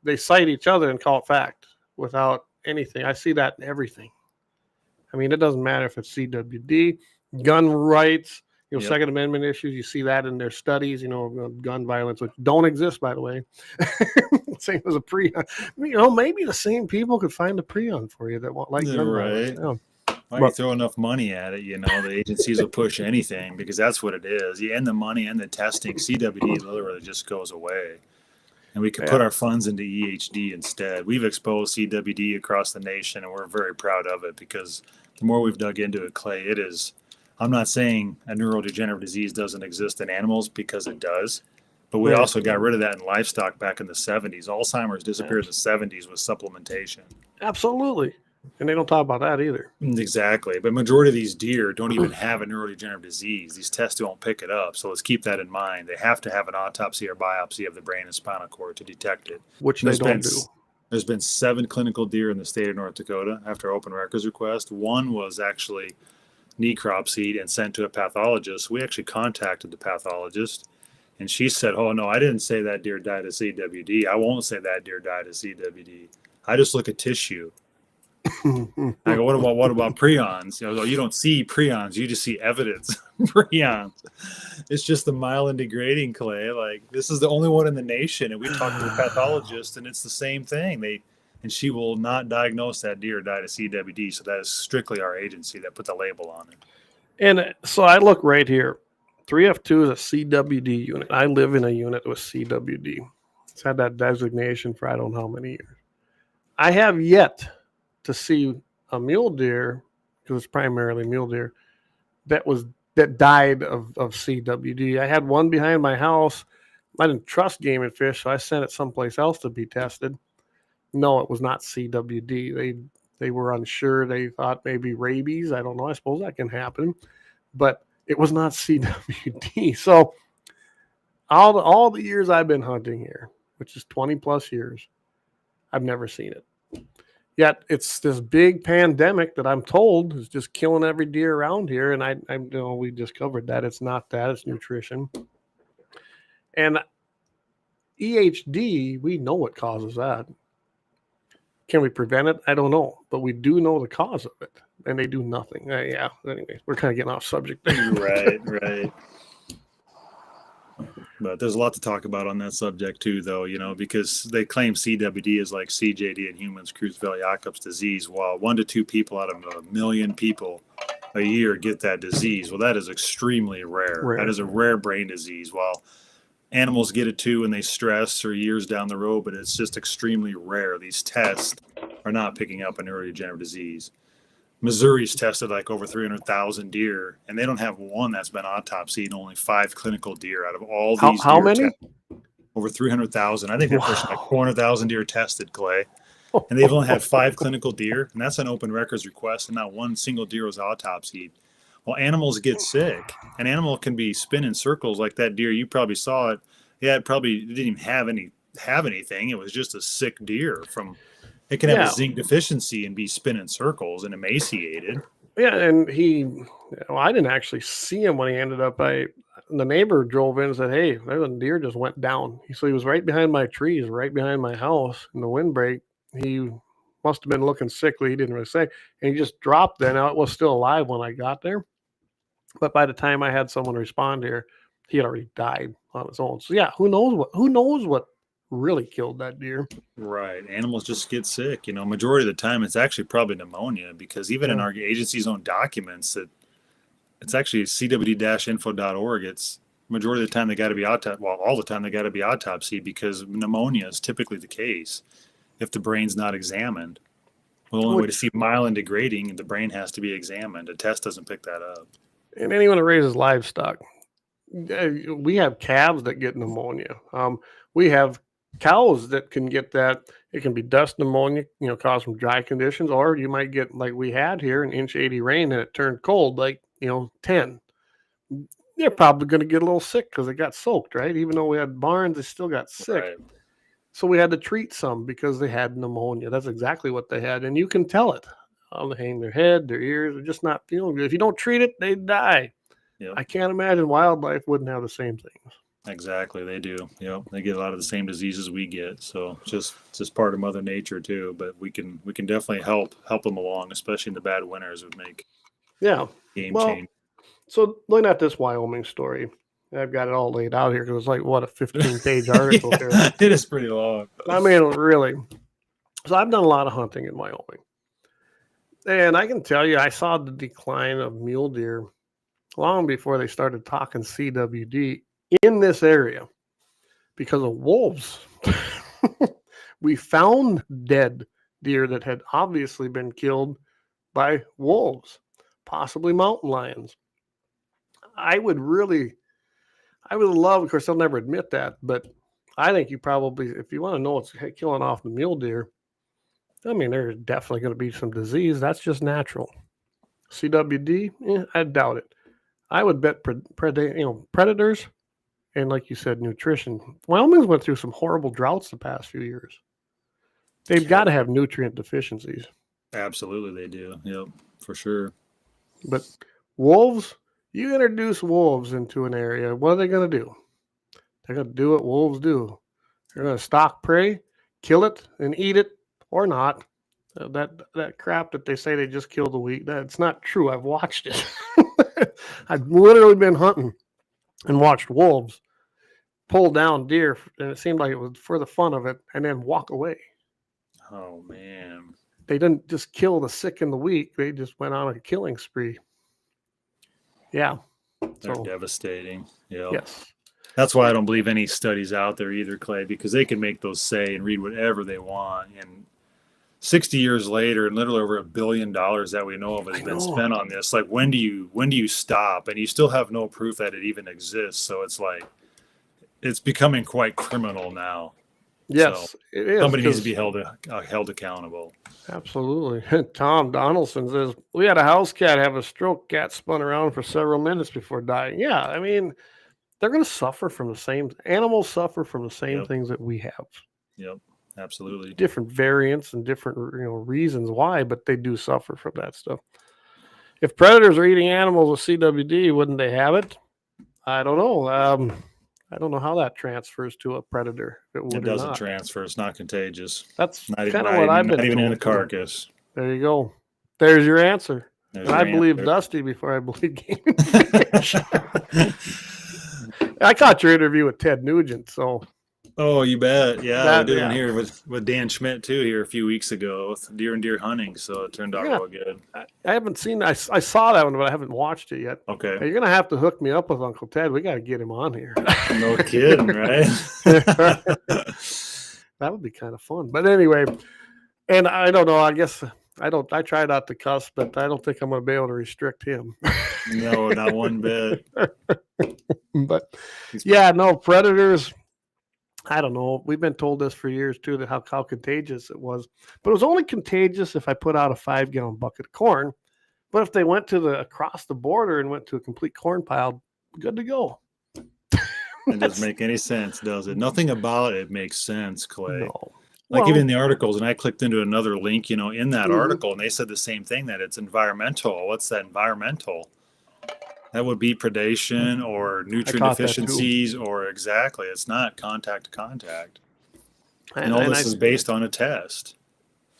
A: They cite each other and call it fact without anything. I see that in everything. I mean, it doesn't matter if it's CWD, gun rights, Second Amendment issues. You see that in their studies, gun violence, which don't exist, by the way. Same as a prion. Maybe the same people could find a prion for you that won't like gun violence. Yeah.
B: Why you throw enough money at it? The agencies will push anything, because that's what it is. And the money and the testing, CWD literally just goes away. And we could put our funds into EHD instead. We've exposed CWD across the nation, and we're very proud of it, because the more we've dug into it, Clay, it is. I'm not saying a neurodegenerative disease doesn't exist in animals, because it does. But we also got rid of that in livestock back in the 70s. Alzheimer's disappeared in the 70s with supplementation.
A: Absolutely. And they don't talk about that either.
B: Exactly. But majority of these deer don't even have a neurodegenerative disease. These tests don't pick it up. So let's keep that in mind. They have to have an autopsy or biopsy of the brain and spinal cord to detect it.
A: Which they don't do.
B: There's been 7 clinical deer in the state of North Dakota after open records request. One was actually necropsied and sent to a pathologist. We actually contacted the pathologist, and she said, "Oh, no, I didn't say that deer died of CWD. I won't say that deer died of CWD. I just look at tissue." I go, what about prions? You don't see prions, you just see evidence. Prions. It's just the mild and degrading, Clay. Like, this is the only one in the nation, and we talked to the pathologist, and it's the same thing. And she will not diagnose that deer died of CWD. So that is strictly our agency that put the label on it.
A: And so I look right here. 3F2 is a CWD unit. I live in a unit with CWD. It's had that designation for I don't know how many years. I have yet to see a mule deer, because it's primarily mule deer, that died of CWD. I had one behind my house. I didn't trust game and fish, so I sent it someplace else to be tested. No, it was not CWD. They were unsure. They thought maybe rabies. I don't know. I suppose that can happen. But it was not CWD. So all the years I've been hunting here, which is 20 plus years, I've never seen it. Yet it's this big pandemic that I'm told is just killing every deer around here. And I know we discovered that it's not that, it's nutrition. And EHD, we know what causes that. Can we prevent it? I don't know, but we do know the cause of it, and they do nothing. Yeah. Anyway, we're kind of getting off subject there.
B: Right. But there's a lot to talk about on that subject too, though, because they claim CWD is like CJD in humans, Creutzfeldt-Jakob's disease, while 1 to 2 people out of a million people a year get that disease. Well, that is extremely rare. That is a rare brain disease. While animals get it too when they stress or years down the road, but it's just extremely rare. These tests are not picking up a neurodegenerative disease. Missouri's tested like over 300,000 deer, and they don't have one that's been autopsied, only 5 clinical deer out of all these.
A: How many?
B: Over 300,000. I think they're pushing like 400,000 deer tested, Clay. And they've only had 5 clinical deer, and that's an open records request, and not one single deer was autopsied. Well, animals get sick. An animal can be spinning circles like that deer. You probably saw it. Yeah, it didn't even have anything. It was just a sick deer from. It can have a zinc deficiency and be spinning circles and emaciated.
A: Yeah, and I didn't actually see him when he ended up. The neighbor drove in and said, "Hey, there's a deer just went down." So he was right behind my trees, right behind my house in the windbreak. He must have been looking sickly. He didn't really say. And he just dropped there. Now, it was still alive when I got there. But by the time I had someone respond here, he had already died on his own. So, yeah, who knows what really killed that deer.
B: Right. Animals just get sick. Majority of the time it's actually probably pneumonia, because even in our agency's own documents, it's actually cwd-info.org. It's majority of the time they got to be autopsied. Well, all the time they got to be autopsied, because pneumonia is typically the case if the brain's not examined. Well, the only way to see myelin degrading, the brain has to be examined. A test doesn't pick that up.
A: And anyone that raises livestock, we have calves that get pneumonia. We have cows that can get that. It can be dust pneumonia, caused from dry conditions, or you might get, like we had here, an inch 80 rain and it turned cold, like 10. They're probably going to get a little sick because it got soaked, right? Even though we had barns, they still got sick.
B: Right.
A: So we had to treat some because they had pneumonia. That's exactly what they had, and you can tell it. They hang their head, their ears are just not feeling good. If you don't treat it, they die. Yep. I can't imagine wildlife wouldn't have the same things.
B: Exactly, they do. They get a lot of the same diseases we get. So just part of Mother Nature too. But we can definitely help them along, especially in the bad winters. Would make game change.
A: So looking at this Wyoming story, I've got it all laid out here because it's like a 15-page article here.
B: It is pretty long.
A: I mean, really. So I've done a lot of hunting in Wyoming, and I can tell you, I saw the decline of mule deer long before they started talking CWD in this area because of wolves. We found dead deer that had obviously been killed by wolves, possibly mountain lions. I would love, of course, they'll never admit that, but I think you probably, if you want to know what's killing off the mule deer, I mean, there's definitely going to be some disease. That's just natural. CWD, I doubt it. I would bet predators and, like you said, nutrition. Wyoming's went through some horrible droughts the past few years. They've got to have nutrient deficiencies.
B: Absolutely, they do. Yep, for sure.
A: But wolves, you introduce wolves into an area, what are they going to do? They're going to do what wolves do. They're going to stalk prey, kill it, and eat it, or not. That crap that they say they just killed a week, that's not true. I've watched it. I've literally been hunting and watched wolves pull down deer, and it seemed like it was for the fun of it, and then walk away.
B: Oh, man.
A: They didn't just kill the sick and the weak. They just went on a killing spree. Yeah.
B: They're devastating. Yeah.
A: Yes.
B: That's why I don't believe any studies out there either, Clay, because they can make those say and read whatever they want. And 60 years later, and literally over $1 billion that we know of has been spent on this. Like, when do you stop? And you still have no proof that it even exists. So it's like, it's becoming quite criminal now.
A: Yes, it is.
B: Somebody needs to
A: 'cause-
B: be held accountable.
A: Absolutely. Tom Donaldson says, we had a house cat have a stroke. Cat spun around for several minutes before dying. Yeah, I mean, they're going to suffer from the same, animals suffer from the same
B: Yep.
A: things that we have.
B: Yep, absolutely.
A: Different variants and different, reasons why, but they do suffer from that stuff. If predators are eating animals with CWD, wouldn't they have it? I don't know. I don't know how that transfers to a predator.
B: It doesn't transfer. It's not contagious.
A: That's
B: Not
A: kind
B: even,
A: of what I've been
B: not even in the
A: told.
B: carcass.
A: There you go. There's your answer.
B: There's
A: And I
B: your
A: believe
B: answer.
A: Dusty before I believe Game and Fish. I caught your interview with Ted Nugent, so
B: Oh, you bet. Yeah,
A: That-
B: we did one
A: yeah.
B: here with Dan Schmidt too here a few weeks ago with deer and deer hunting. So it turned out
A: Yeah.
B: real good.
A: I haven't seen. I saw that one, but I haven't watched it yet.
B: Okay.
A: You're gonna have to hook me up with Uncle Ted. We got to get him on here.
B: No kidding, right?
A: That would be kind of fun. But anyway, and I don't know. I guess I don't. I try not to cuss, but I don't think I'm going to be able to restrict him.
B: No, not one bit.
A: But yeah, no predators. I don't know. We've been told this for years too, that how contagious it was. But it was only contagious if I put out a 5-gallon bucket of corn. But if they went to across the border and went to a complete corn pile, good to go.
B: It doesn't make any sense, does it? Nothing about it makes sense, Clay.
A: No.
B: Like
A: Well,
B: even in the articles, and I clicked into another link, in that
A: Mhm.
B: article, and they said the same thing, that it's environmental. What's that environmental? That would be predation or nutrient
A: caught that too.
B: deficiencies, or exactly. It's not contact to contact. And all
A: and
B: this is based on a test.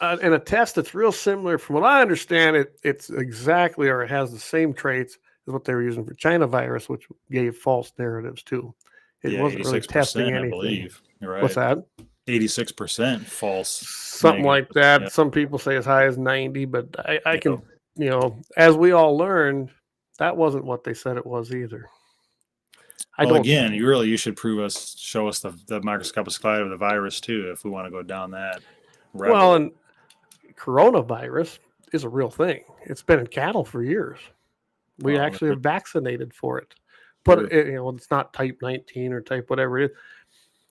A: and a test that's real similar. From what I understand, it's exactly, or it has the same traits as what they were using for China virus, which gave false narratives too. It
B: Yeah,
A: wasn't really testing
B: 86%, I
A: anything.
B: believe. You're right.
A: What's that?
B: 86% false.
A: Something like that.
B: Yeah.
A: Some people say as high as 90, but I can, as we all learned, that wasn't what they said it was either.
B: Again, you should show us the microscopic slide of the virus too, if we want to go down that route.
A: Well, and coronavirus is a real thing. It's been in cattle for years. We
B: Well,
A: actually have vaccinated for it. But it's not type 19 or type whatever it is.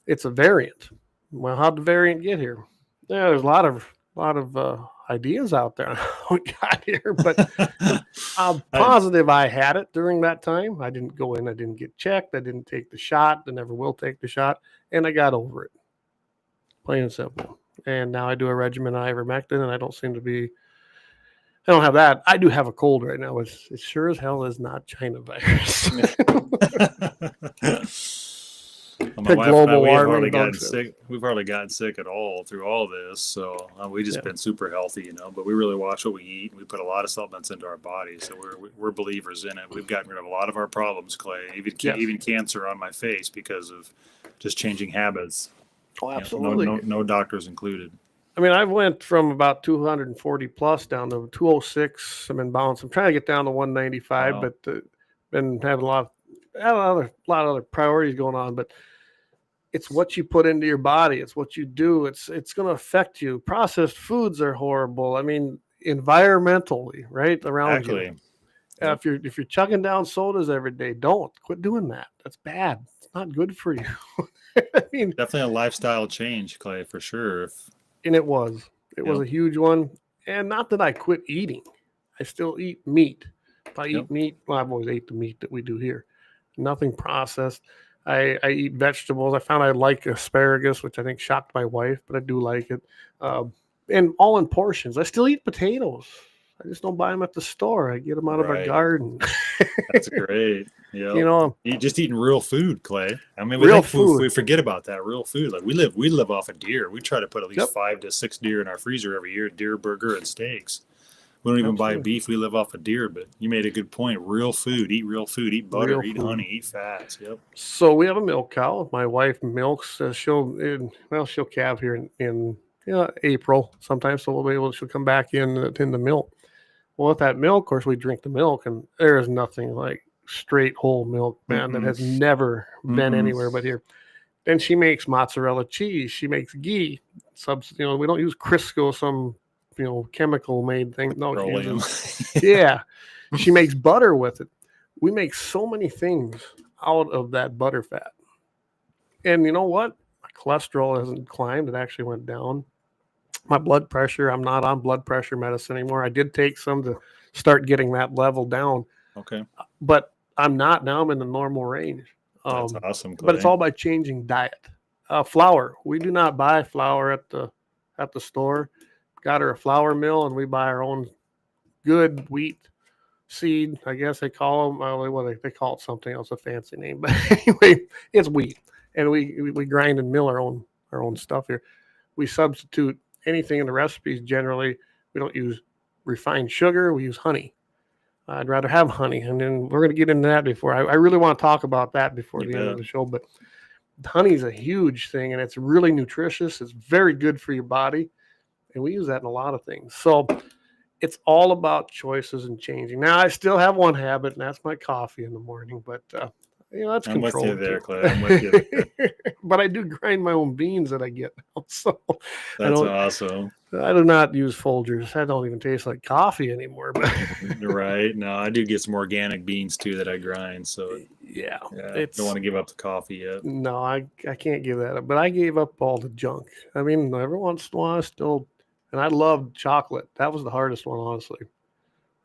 A: It's a variant. Well, how'd the variant get here? Yeah, there's a lot of ideas out there on how it got here, but I'm positive I had it during that time. I didn't go in, I didn't get checked, I didn't take the shot, I never will take the shot, and I got over it. Plain and simple. And now I do a regimen of ivermectin, and I don't have that. I do have a cold right now. It sure as hell is not China virus.
B: My wife and I,
A: global
B: we have
A: warming,
B: hardly gotten
A: dog
B: sick. We've hardly gotten sick at all through all this. So we've just been super healthy, But we really watch what we eat. We put a lot of supplements into our bodies, so we're believers in it. We've gotten rid of a lot of our problems, Clay. Even cancer on my face because of just changing habits.
A: Oh, absolutely.
B: No doctors included.
A: I mean, I went from about 240 plus down to 206. I'm in balance. I'm trying to get down to 195,
B: Wow.
A: but been having a lot of other priorities going on. But it's what you put into your body. It's what you do. It's going to affect you. Processed foods are horrible. I mean, environmentally, right around you.
B: Yep.
A: If you're chugging down sodas every day, don't quit doing that. That's bad. It's not good for you. I mean,
B: Definitely a lifestyle change, Clay, for sure.
A: And it was a huge one. And not that I quit eating. I still eat meat. If I eat meat, well, I've always ate the meat that we do here. Nothing processed. I eat vegetables. I found I like asparagus, which I think shocked my wife, but I do like it. And all in portions. I still eat potatoes. I just don't buy them at the store. I get them out of our garden.
B: That's great. Yeah. You're just eating real food, Clay. I mean,
A: Real food.
B: We forget about that real food. Like we live off of deer. We try to put at least 5 to 6 deer in our freezer every year, deer burger and steaks. We don't even buy beef. We live off of deer, but you made a good point. Real food, eat real food, eat butter, eat honey, eat fats. Yep. So
A: we have a milk cow. My wife milks. She'll calve here in April sometimes. So she'll come back in the milk. Well, with that milk, of course, we drink the milk, and there is nothing like straight whole milk, man. That has never been anywhere but here. Then she makes mozzarella cheese. She makes ghee. We don't use Crisco, some chemical made thing. No, she makes butter with it. We make so many things out of that butter fat. And you know what? I cholesterol hasn't climbed. It actually went down. My blood pressure, I'm not on blood pressure medicine anymore. I did take some to start getting that level down,
B: Okay.
A: but I'm not. Now I'm in the normal range.
B: That's awesome, Clay.
A: But it's all by changing diet. Flour. We do not buy flour at the store. Got her a flour mill, and we buy our own good wheat seed. I guess they call them. Well, they call it something else, a fancy name. But anyway, it's wheat, and we grind and mill our own stuff here. We substitute anything in the recipes. Generally, we don't use refined sugar. We use honey. I'd rather have honey, and then we're going to get into that before. I really want to talk about that before the end of the show. But honey is a huge thing, and it's really nutritious. It's very good for your body, and we use that in a lot of things. So it's all about choices and changing. Now, I still have one habit, and that's my coffee in the morning. But that's
B: I'm with
A: controlled.
B: you there, Clay. I'm with you there.
A: But I do grind my own beans that I get now. So
B: That's awesome.
A: I do not use Folgers. That don't even taste like coffee anymore. But
B: Right. No, I do get some organic beans too that I grind. So
A: yeah,
B: I don't want to give up the coffee yet.
A: No, I can't give that up. But I gave up all the junk. I mean, every once in a while I still, and I loved chocolate. That was the hardest one, honestly.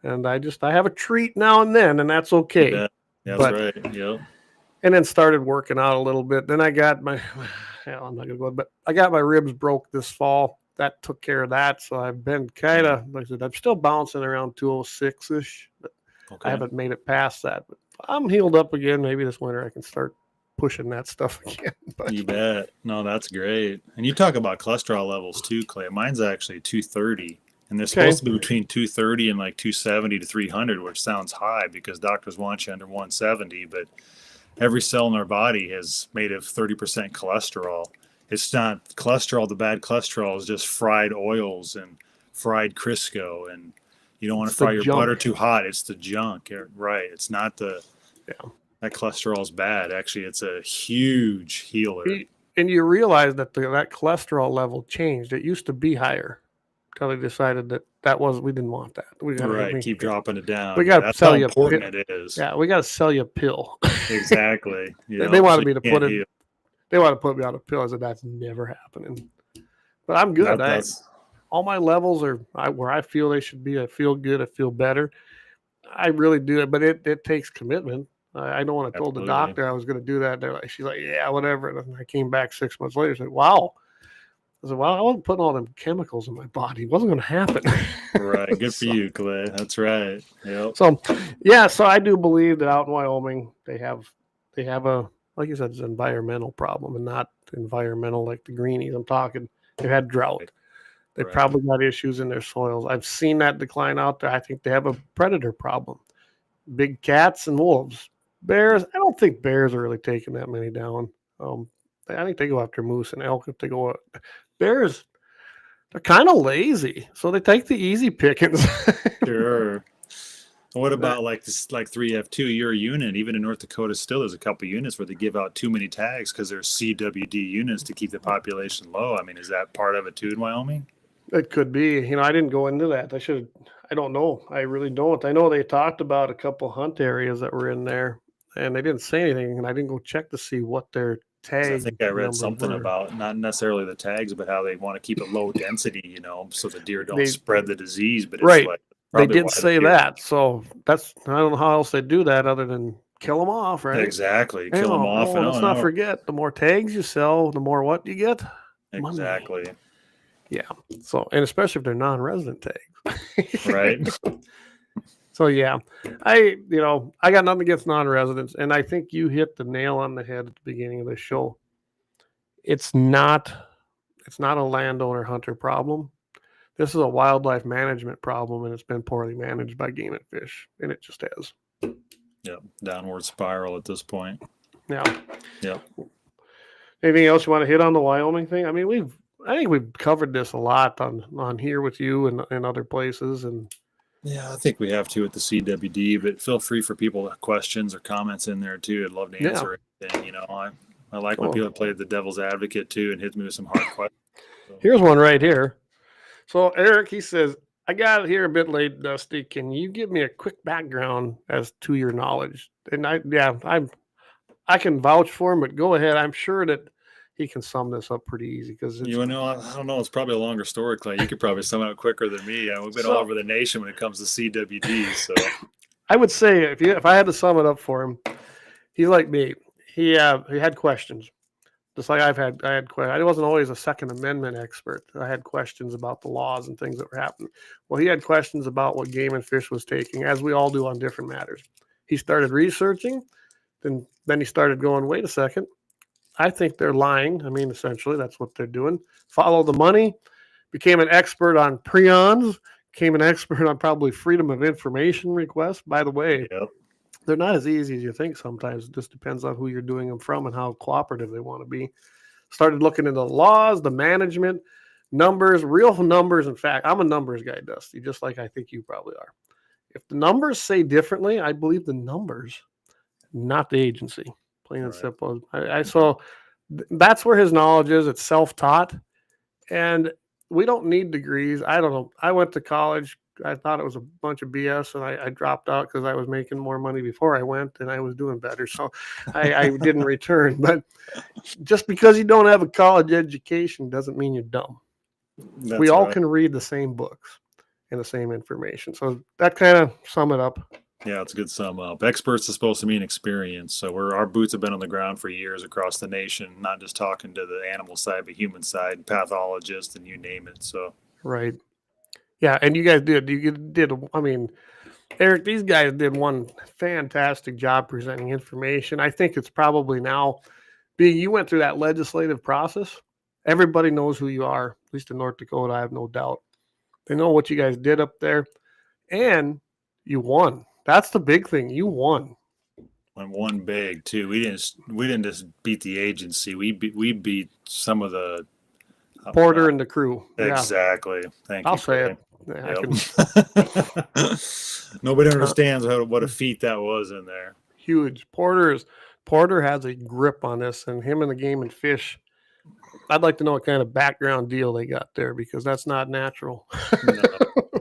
A: And I have a treat now and then, and that's okay.
B: Yeah, that's right. Yep.
A: And then started working out a little bit. Then I got I'm not gonna go, but I got my ribs broke this fall. That took care of that. So I've been kind of, like I said, I'm still bouncing around 206-ish, but I haven't made it past that. But I'm healed up again. Maybe this winter I can start pushing that stuff again. But
B: You bet. No, that's great. And you talk about cholesterol levels too, Clay. Mine's actually 230. And they're supposed to be between 230 and like 270 to 300, which sounds high because doctors want you under 170. But every cell in our body has made of 30% cholesterol. It's not cholesterol. The bad cholesterol is just fried oils and fried Crisco. And you don't want to fry your butter too hot. It's the junk. Right. It's not that cholesterol is bad. Actually, it's a huge healer.
A: And you realize that that cholesterol level changed. It used to be higher until they decided we didn't want that. We got
B: keep dropping it down.
A: We got to sell you
B: important it is.
A: Yeah, we got to sell you a pill.
B: Exactly.
A: They wanted me to put it. They want to put me on a pill. I said that's never happening. But I'm good. All my levels are where I feel they should be. I feel good. I feel better. I really do it, but it takes commitment. I know when I told the doctor I was going to do that, she's like, yeah, whatever. And I came back 6 months later and said, wow. I said, well, I wasn't putting all them chemicals in my body. It wasn't going to happen.
B: Right. Good for you, Clay. That's right. Yep.
A: So I do believe that out in Wyoming, they have a, like you said, it's an environmental problem and not environmental like the greenies. I'm talking, they've had drought. They probably got issues in their soils. I've seen that decline out there. I think they have a predator problem. Big cats and wolves. Bears, I don't think bears are really taking that many down. I think they go after moose and elk if they go. Bears, they're kind of lazy, so they take the easy pickings.
B: Sure. What about like 3F2? You're a unit. Even in North Dakota, still there's a couple units where they give out too many tags because they're CWD units to keep the population low. I mean, is that part of it too in Wyoming?
A: It could be. I didn't go into that. I don't know. I really don't. I know they talked about a couple hunt areas that were in there, and they didn't say anything. And I didn't go check to see what their tags.
B: I think I read something about not necessarily the tags, but how they want to keep it low density, so the deer don't spread the disease. But it's
A: they did say that. So I don't know how else they do that other than kill them off, right?
B: Exactly. Kill them off.
A: Let's not forget, the more tags you sell, the more what you get?
B: Exactly.
A: Money. Yeah. So, and especially if they're non-resident tags.
B: Right.
A: So yeah, I got nothing against non-residents, and I think you hit the nail on the head at the beginning of the show. It's not a landowner hunter problem. This is a wildlife management problem, and it's been poorly managed by Game and Fish, and it just has.
B: Yeah, downward spiral at this point.
A: Yeah.
B: Yeah.
A: Anything else you want to hit on the Wyoming thing? I mean, I think we've covered this a lot on here with you and other places, and
B: yeah, I think we have to at the CWD, but feel free for people to have questions or comments in there too. I'd love to answer anything. I like when people play the devil's advocate too and hit me with some hard questions. So.
A: Here's one right here. So Eric, he says, I got it here a bit late, Dusty. Can you give me a quick background as to your knowledge? And I can vouch for him, but go ahead. I'm sure that he can sum this up pretty easy because
B: I don't know. It's probably a longer story, Clay. You could probably sum it up quicker than me. We've been all over the nation when it comes to CWD. So
A: I would say if I had to sum it up for him, he's like me. He had questions, just like I had questions. I wasn't always a Second Amendment expert. I had questions about the laws and things that were happening. Well, he had questions about what Game and Fish was taking, as we all do on different matters. He started researching, then he started going, wait a second. I think they're lying. I mean, essentially, that's what they're doing. Follow the money. Became an expert on prions. Became an expert on probably freedom of information requests. By the way, they're not as easy as you think sometimes. It just depends on who you're doing them from and how cooperative they want to be. Started looking into the laws, the management, numbers, real numbers. In fact, I'm a numbers guy, Dusty, just like I think you probably are. If the numbers say differently, I believe the numbers, not the agency. Plain and simple. So that's where his knowledge is. It's self-taught, and we don't need degrees. I don't know. I went to college. I thought it was a bunch of BS, and I dropped out because I was making more money before I went, and I was doing better. So I didn't return. But just because you don't have a college education doesn't mean you're dumb. We all can read the same books and the same information. So that kind of sum it up.
B: Yeah, it's a good sum up. Experts is supposed to mean experience. So our boots have been on the ground for years across the nation, not just talking to the animal side, but human side, pathologists, and you name it. So
A: right. Yeah, and you guys did. I mean, Eric, these guys did one fantastic job presenting information. I think it's probably now, you went through that legislative process. Everybody knows who you are, at least in North Dakota, I have no doubt. They know what you guys did up there, and you won. That's the big thing. You won.
B: And won big too. We didn't just beat the agency. We beat some of the
A: Porter and the crew.
B: Exactly.
A: Yeah.
B: Thank you.
A: I'll say it.
B: Yep. Nobody understands what a feat that was in there.
A: Huge. Porter has a grip on this, and him and the Game and Fish. I'd like to know what kind of background deal they got there, because that's not natural.
B: No,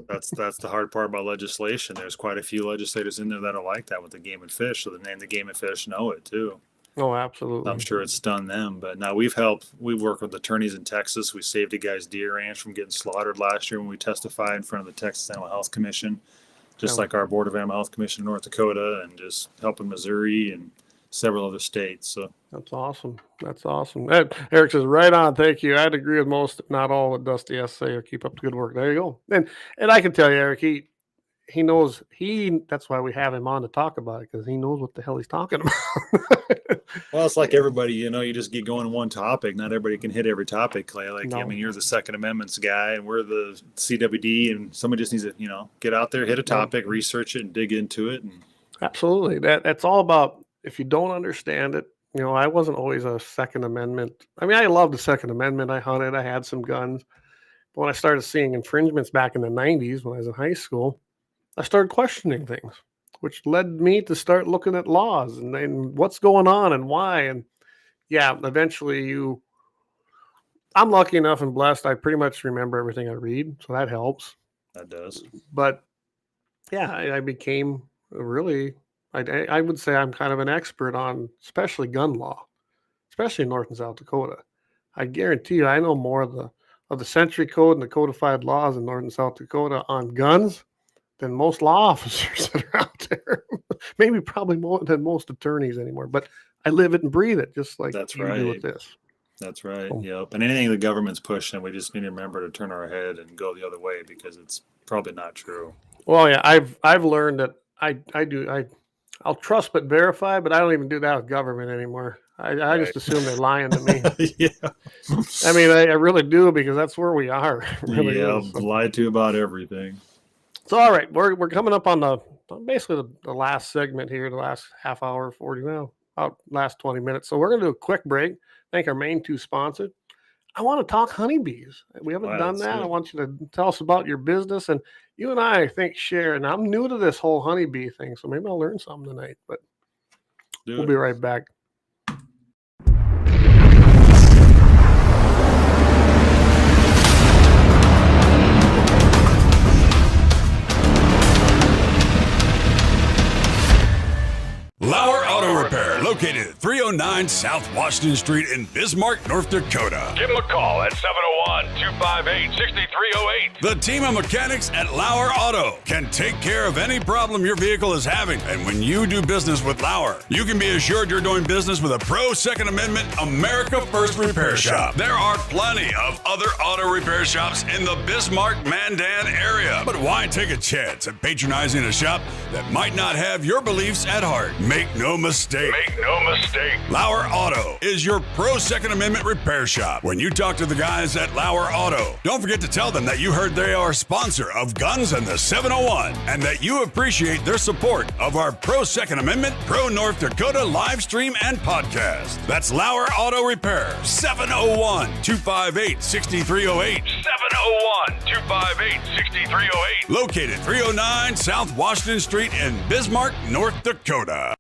B: that's the hard part about legislation. There's quite a few legislators in there that are like that with the Game and Fish. So the name the Game and Fish know it too.
A: Oh, absolutely.
B: I'm sure it's stunned them. But now we've worked with attorneys in Texas. We saved a guy's deer ranch from getting slaughtered last year when we testified in front of the Texas Animal Health Commission, just like our Board of Animal Health Commission in North Dakota, and just helping Missouri and several other states. So
A: that's awesome. That's awesome. Eric says, right on. Thank you. I'd agree with most, if not all, what Dusty has to say. Keep up the good work. There you go. And I can tell you, Eric, he knows. That's why we have him on to talk about it, because he knows what the hell he's talking about.
B: Well, it's like everybody, you just get going on one topic. Not everybody can hit every topic, Clay. No. I mean, you're the Second Amendments guy, and we're the CWD, and somebody just needs to, get out there, hit a topic, research it, and dig into it.
A: Absolutely. That's all about, if you don't understand it, I wasn't always a Second Amendment. I mean, I loved the Second Amendment. I hunted. I had some guns. But when I started seeing infringements back in the 90s when I was in high school, I started questioning things, which led me to start looking at laws and what's going on and why. And yeah, eventually I'm lucky enough and blessed. I pretty much remember everything I read. So that helps.
B: That does.
A: But yeah, I became really, I would say I'm kind of an expert on especially gun law, especially in North and South Dakota. I guarantee you, I know more of the Century Code and the codified laws in North and South Dakota on guns than most law officers that are out there. Maybe probably more than most attorneys anymore. But I live it and breathe it, just like
B: that's
A: you
B: right.
A: do with this.
B: That's right. Yep. And anything the government's pushing, we just need to remember to turn our head and go the other way, because it's probably not true.
A: Well, yeah, I've learned that I'll trust but verify, but I don't even do that with government anymore. I just assume they're lying to me.
B: Yeah.
A: I mean, I really do, because that's where we are. Really
B: lied to about everything.
A: So, all right, we're coming up on basically the last segment here, the last half hour, 40 now, about last 20 minutes. So we're going to do a quick break. Thank our main two sponsors. I want to talk honeybees. We haven't done that. I want you to tell us about your business. And you and I think share, and I'm new to this whole honeybee thing, so maybe I'll learn something tonight. But we'll be right back.
C: LAUER Auto Repair, located at 309 South Washington Street in Bismarck, North Dakota.
D: Give them a call at 701-258-6308.
C: The team of mechanics at Lauer Auto can take care of any problem your vehicle is having. And when you do business with Lauer, you can be assured you're doing business with a pro Second Amendment America First repair shop. There are plenty of other auto repair shops in the Bismarck-Mandan area. But why take a chance at patronizing a shop that might not have your beliefs at heart? Make no mistake.
D: Make no mistake.
C: Lauer Auto is your pro Second Amendment repair shop. When you talk to the guys at Lauer Auto, don't forget to tell them that you heard they are a sponsor of Guns and the 701 and that you appreciate their support of our pro Second Amendment, pro North Dakota live stream and podcast. That's Lauer Auto Repair, 701-258-6308.
D: 701-258-6308.
C: Located 309 South Washington Street in Bismarck, North Dakota.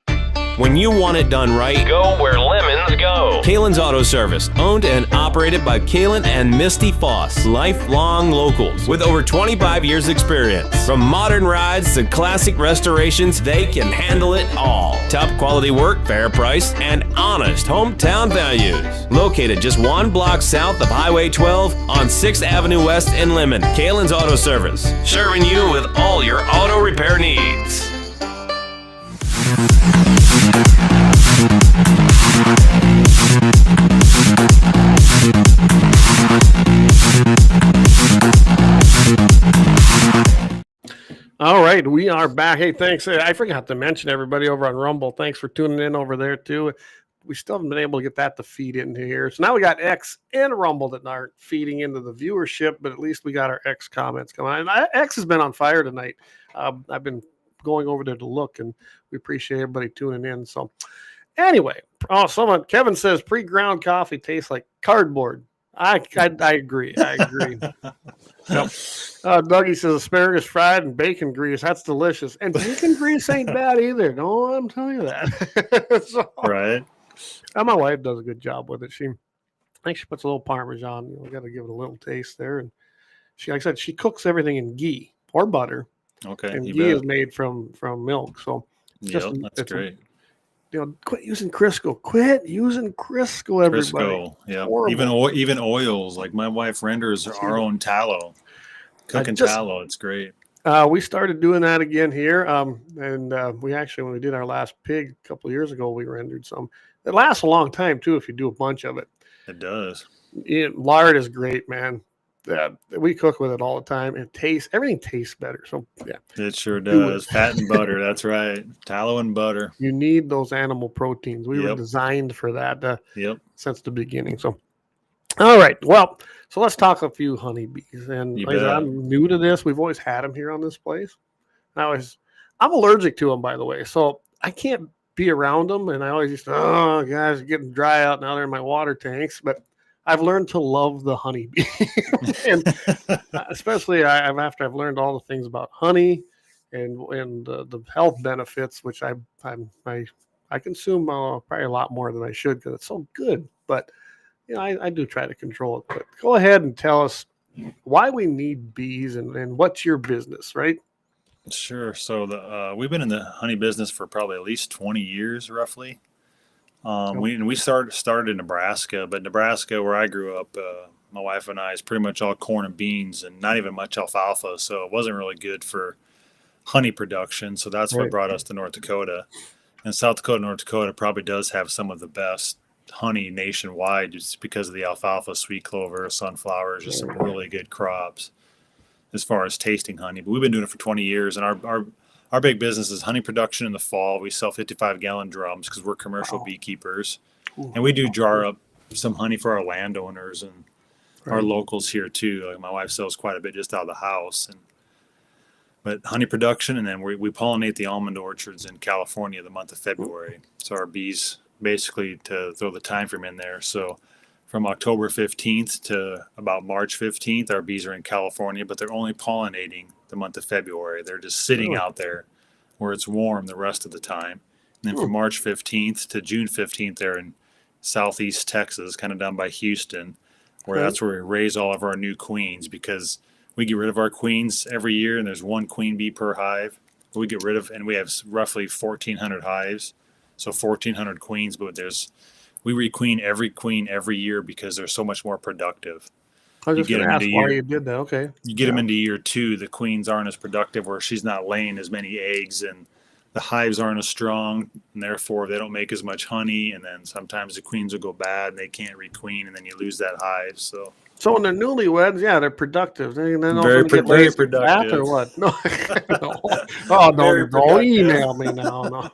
E: When you want it done right,
G: Go where lemons go.
E: Kalon's Auto Service, owned and operated by Kalon and Misty Foss, lifelong locals with over 25 years experience. From modern rides to classic restorations, they can handle it all. Top quality work, fair price, and honest hometown values. Located just 1 block south of Highway 12 on 6th Avenue West in Lemmon. Kalon's Auto Service, serving you with all your auto repair needs.
A: All right, we are back. Hey, thanks. I forgot to mention everybody over on Rumble. Thanks for tuning in over there too. We still haven't been able to get that to feed into here. So now we got X and Rumble that aren't feeding into the viewership, but at least we got our X comments coming on. And X has been on fire tonight. I've been going over there to look, and we appreciate everybody tuning in. So anyway, Kevin says pre-ground coffee tastes like cardboard. I agree. I agree. Yep. Dougie says asparagus fried and bacon grease. That's delicious. And bacon grease ain't bad either. No, I'm telling you that. So,
B: Right.
A: my wife does a good job with it. I think she puts a little Parmesan. We got to give it a little taste there. And she, like I said, she cooks everything in ghee or butter.
B: Okay.
A: And
B: you
A: ghee
B: bet.
A: is made from milk. So
B: That's great.
A: Quit using Crisco. Quit using Crisco, everybody.
B: Crisco, yeah.
A: Horrible.
B: Even oils. Like my wife renders our own tallow. Cooking tallow, it's great.
A: We started doing that again here. And we actually, when we did our last pig a couple of years ago, we rendered some. It lasts a long time too if you do a bunch of it.
B: It does.
A: Lard is great, man. We cook with it all the time. Everything tastes better. So yeah,
B: It sure does. Fat and butter. That's right. Tallow and butter.
A: you need those animal proteins. We were
B: Yep.
A: designed for that
B: Yep.
A: since the beginning. So, all right. Well, so let's talk a few honeybees. And
B: You
A: like I said,
B: bet.
A: I'm new to this. We've always had them here on this place. I'm allergic to them, by the way. So I can't be around them. And I always used to, oh, guys, are getting dry out now. They're in my water tanks. But I've learned to love the honeybee. And especially after I've learned all the things about honey and the health benefits, which I consume probably a lot more than I should because it's so good. But I do try to control it. But go ahead and tell us why we need bees and what's your business, right?
B: Sure. So we've been in the honey business for probably at least 20 years, roughly. We started in Nebraska, but Nebraska, where I grew up, my wife and I, is pretty much all corn and beans and not even much alfalfa. So it wasn't really good for honey production. So that's what
A: Right.
B: brought us to North Dakota. And South Dakota, North Dakota probably does have some of the best honey nationwide just because of the alfalfa, sweet clover, sunflowers, just some really good crops as far as tasting honey. But we've been doing it for 20 years, and our big business is honey production in the fall. We sell 55-gallon drums because we're commercial beekeepers. And we do jar up some honey for our landowners and our locals here too. Like my wife sells quite a bit just out of the house. But honey production, and then we pollinate the almond orchards in California the month of February. So our bees, basically, to throw the time frame in there. So from October 15th to about March 15th, our bees are in California, but they're only pollinating the month of February. They're just sitting out there where it's warm the rest of the time. And then from March 15th to June 15th, they're in southeast Texas, kind of down by Houston, where that's where we raise all of our new queens, because we get rid of our queens every year, and there's one queen bee per hive. We get rid of, and we have roughly 1,400 hives. So 1,400 queens, but we requeen every year because they're so much more productive.
A: I was
B: You
A: just
B: get
A: going
B: them
A: to
B: into
A: ask why
B: year,
A: you did that. Okay.
B: you get them into year 2, the queens aren't as productive, where she's not laying as many eggs, and the hives aren't as strong, and therefore they don't make as much honey. And then sometimes the queens will go bad and they can't requeen, and then you lose that hive. So
A: when they're newlyweds, yeah, they're productive. Then
B: very
A: very fat
B: productive.
A: or what? No. No. Oh,
B: Very
A: don't
B: productive.
A: email me now. No.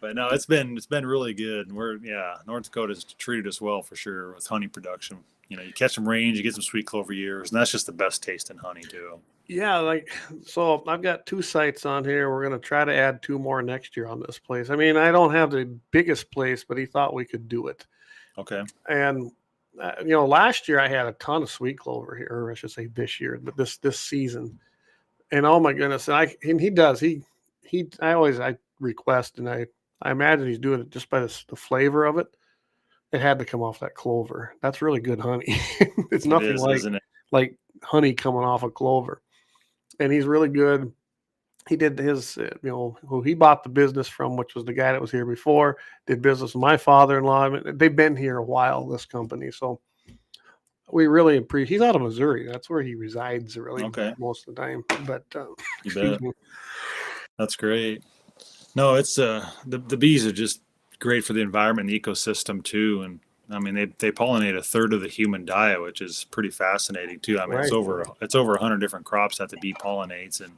B: But no, it's been really good. And North Dakota's treated us well for sure with honey production. You catch some range, you get some sweet clover years, and that's just the best tasting honey too.
A: Yeah, so I've got 2 sites on here. We're going to try to add 2 more next year on this place. I mean, I don't have the biggest place, but he thought we could do it.
B: Okay.
A: And last year I had a ton of sweet clover here, or I should say this year, but this season. And oh my goodness, and he does. I request, and I imagine he's doing it just by the flavor of it. It had to come off that clover. That's really good honey. It's nothing
B: isn't it?
A: like honey coming off of clover. And he's really good. He did his, who he bought the business from, which was the guy that was here before, did business with my father-in-law. I mean, they've been here a while, this company. So we really appreciate. He's out of Missouri. That's where he resides really most of the time. But
B: you bet. That's great. No, it's the bees are just great for the environment and the ecosystem too. And I mean, they pollinate a third of the human diet, which is pretty fascinating too. I mean, it's over 100 different crops that the bee pollinates. And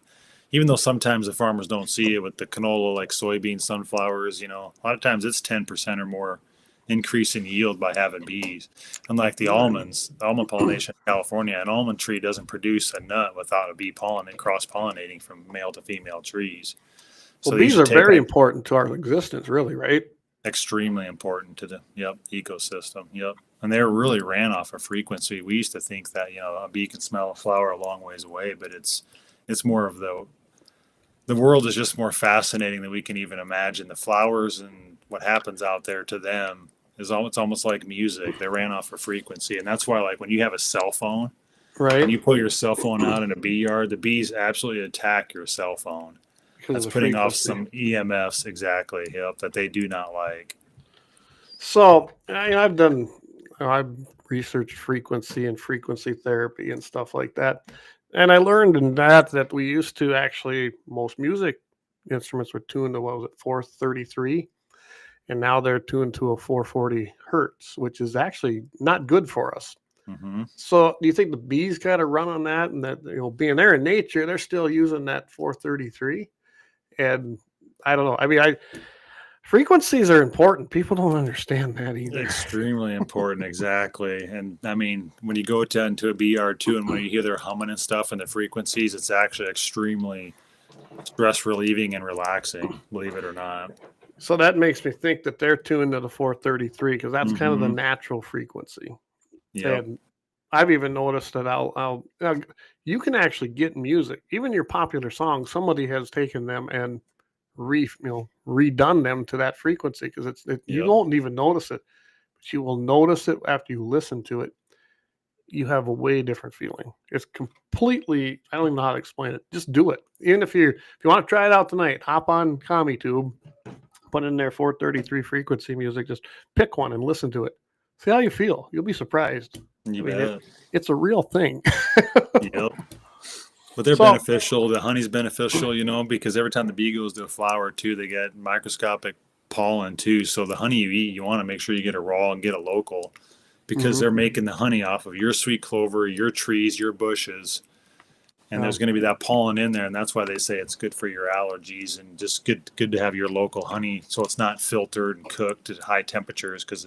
B: even though sometimes the farmers don't see it with the canola, like soybeans, sunflowers, a lot of times it's 10% or more increase in yield by having bees. Unlike the almonds, the almond pollination in California, an almond tree doesn't produce a nut without a bee cross-pollinating from male to female trees.
A: So bees are very important to our existence, really, right?
B: Extremely important to the ecosystem. Yep. And they're really ran off of frequency. We used to think that, a bee can smell a flower a long ways away, but it's more of the world is just more fascinating than we can even imagine. The flowers and what happens out there to them it's almost like music. They ran off of frequency. And that's why, like, when you have a cell phone,
A: right,
B: and you put your cell phone out in a bee yard, the bees absolutely attack your cell phone. That's putting off some EMFs, exactly, that they do not like.
A: So I've researched frequency and frequency therapy and stuff like that. And I learned in that we used to actually, most music instruments were tuned to, 433? And now they're tuned to a 440 hertz, which is actually not good for us.
B: Mm-hmm.
A: So do you think the bees kind of run on that, and that, being there in nature, they're still using that 433? And I don't know. I mean, frequencies are important. People don't understand that either.
B: Extremely important, exactly. And I mean, when you go into a bee yard too, and when you hear their humming and stuff and the frequencies, it's actually extremely stress relieving and relaxing, believe it or not.
A: So that makes me think that they're tuned to the 433 because that's kind of the natural frequency.
B: Yeah.
A: And I've even noticed that you can actually get music, even your popular songs. Somebody has taken them and redone them to that frequency because you won't even notice it, but you will notice it after you listen to it. You have a way different feeling. It's completely, I don't even know how to explain it. Just do it. Even if you want to try it out tonight, hop on CommiTube, put in their 433 frequency music, just pick one and listen to it. See how you feel. You'll be surprised. It's a real thing.
B: Yep. But they're beneficial. The honey's beneficial, because every time the bee goes to a flower too, they get microscopic pollen too. So the honey you eat, you want to make sure you get it raw and get it local, because they're making the honey off of your sweet clover, your trees, your bushes. And there's going to be that pollen in there, and that's why they say it's good for your allergies, and just good to have your local honey, so it's not filtered and cooked at high temperatures, because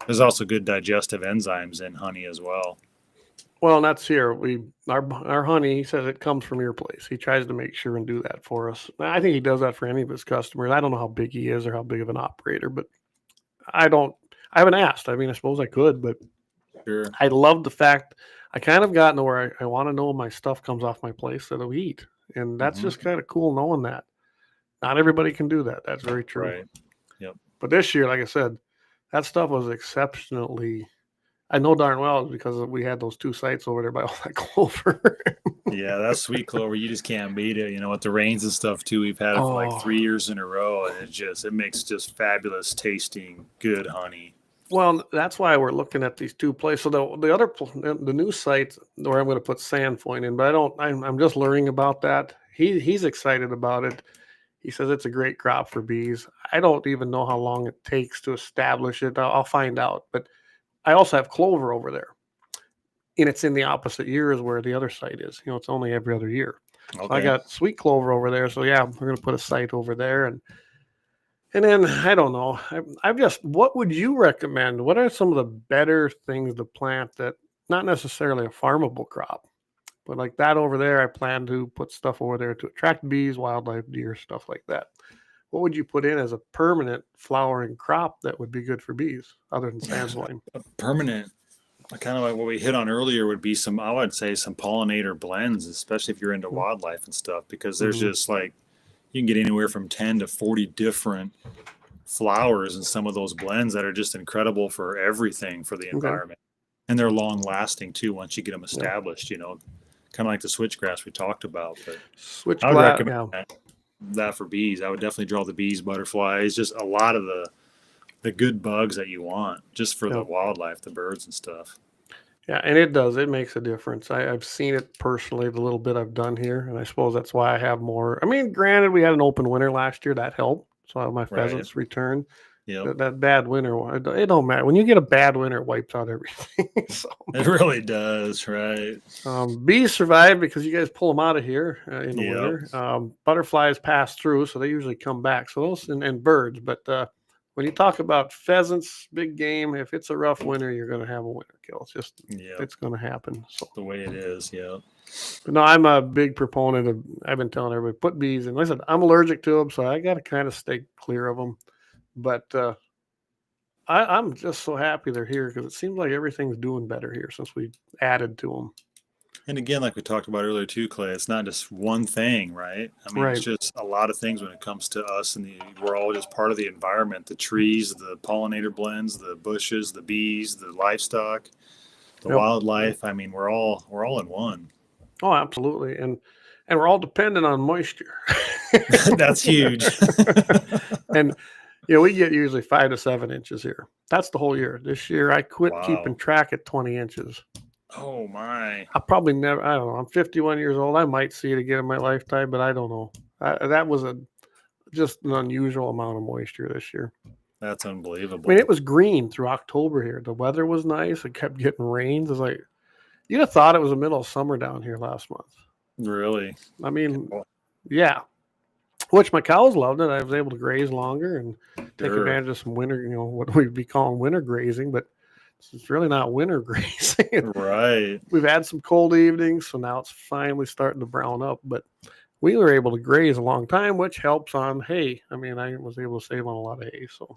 B: there's also good digestive enzymes in honey as well.
A: Well, and that's here. Our honey, he says it comes from your place. He tries to make sure and do that for us. I think he does that for any of his customers. I don't know how big he is or how big of an operator, but I haven't asked. I mean, I suppose I could, but
B: sure.
A: I love the fact I kind of gotten to where I want to know my stuff comes off my place that I eat. And that's just kind of cool knowing that. Not everybody can do that. That's very true.
B: Right. Yep.
A: But this year, like I said, that stuff was exceptionally, I know darn well it's because we had those 2 sites over there by all that clover.
B: Yeah, that's sweet clover. You just can't beat it. You know, with the rains and stuff too, we've had it for like 3 years in a row, and it makes just fabulous tasting, good honey.
A: Well, that's why we're looking at these 2 places. So the new site where I'm going to put Sandfoin in, but I'm just learning about that. He's excited about it. He says it's a great crop for bees. I don't even know how long it takes to establish it. I'll find out. But I also have clover over there, and it's in the opposite years where the other site is. You know, it's only every other year.
B: Okay.
A: So I got sweet clover over there. So yeah, we're going to put a site over there, and then I don't know. What would you recommend? What are some of the better things to plant that not necessarily a farmable crop, but like that over there? I plan to put stuff over there to attract bees, wildlife, deer, stuff like that. What would you put in as a permanent flowering crop that would be good for bees other than sandflame?
B: Permanent, kind of like what we hit on earlier, would be I would say some pollinator blends, especially if you're into wildlife and stuff, because there's just like, you can get anywhere from 10 to 40 different flowers in some of those blends that are just incredible for everything for the environment. And they're long lasting too once you get them established, you know, kind of like the switchgrass we talked about. But I would recommend that for bees. I would definitely draw the bees, butterflies, just a lot of the good bugs that you want just for the wildlife, the birds and stuff.
A: Yeah, and it does. It makes a difference. I've seen it personally, the little bit I've done here, and I suppose that's why I have more. I mean, granted, we had an open winter last year. That helped. So my pheasants returned.
B: Yeah,
A: that bad winter, it don't matter. When you get a bad winter, it wipes out everything. So,
B: it really does, right?
A: Bees survive because you guys pull them out of here in the winter. Butterflies pass through, so they usually come back. So those and birds, but when you talk about pheasants, big game, if it's a rough winter, you're going to have a winter kill. It's just, it's going to happen. So
B: the way it is,
A: But no, I'm a big proponent of, I've been telling everybody, put bees in. Listen, I'm allergic to them, so I got to kind of stay clear of them. But I'm just so happy they're here because it seems like everything's doing better here since we added to them.
B: And again, like we talked about earlier too, Clay, it's not just one thing, right? I mean, it's just a lot of things when it comes to us, and we're all just part of the environment. The trees, the pollinator blends, the bushes, the bees, the livestock, the wildlife. I mean, we're all in one.
A: Oh, absolutely, and we're all dependent on moisture.
B: That's huge.
A: And we get usually 5 to 7 inches here. That's the whole year. This year, I quit keeping track at 20 inches.
B: Oh my!
A: I probably never. I don't know. I'm 51 years old. I might see it again in my lifetime, but I don't know. That was just an unusual amount of moisture this year.
B: That's unbelievable.
A: I mean, it was green through October here. The weather was nice. It kept getting rains. It's like you'd have thought it was the middle of summer down here last month.
B: Really?
A: I mean, yeah. Which my cows loved it. I was able to graze longer and take advantage of some winter. What we'd be calling winter grazing, but it's really not winter grazing.
B: Right.
A: We've had some cold evenings, so now it's finally starting to brown up. But we were able to graze a long time, which helps on hay. I mean, I was able to save on a lot of hay. So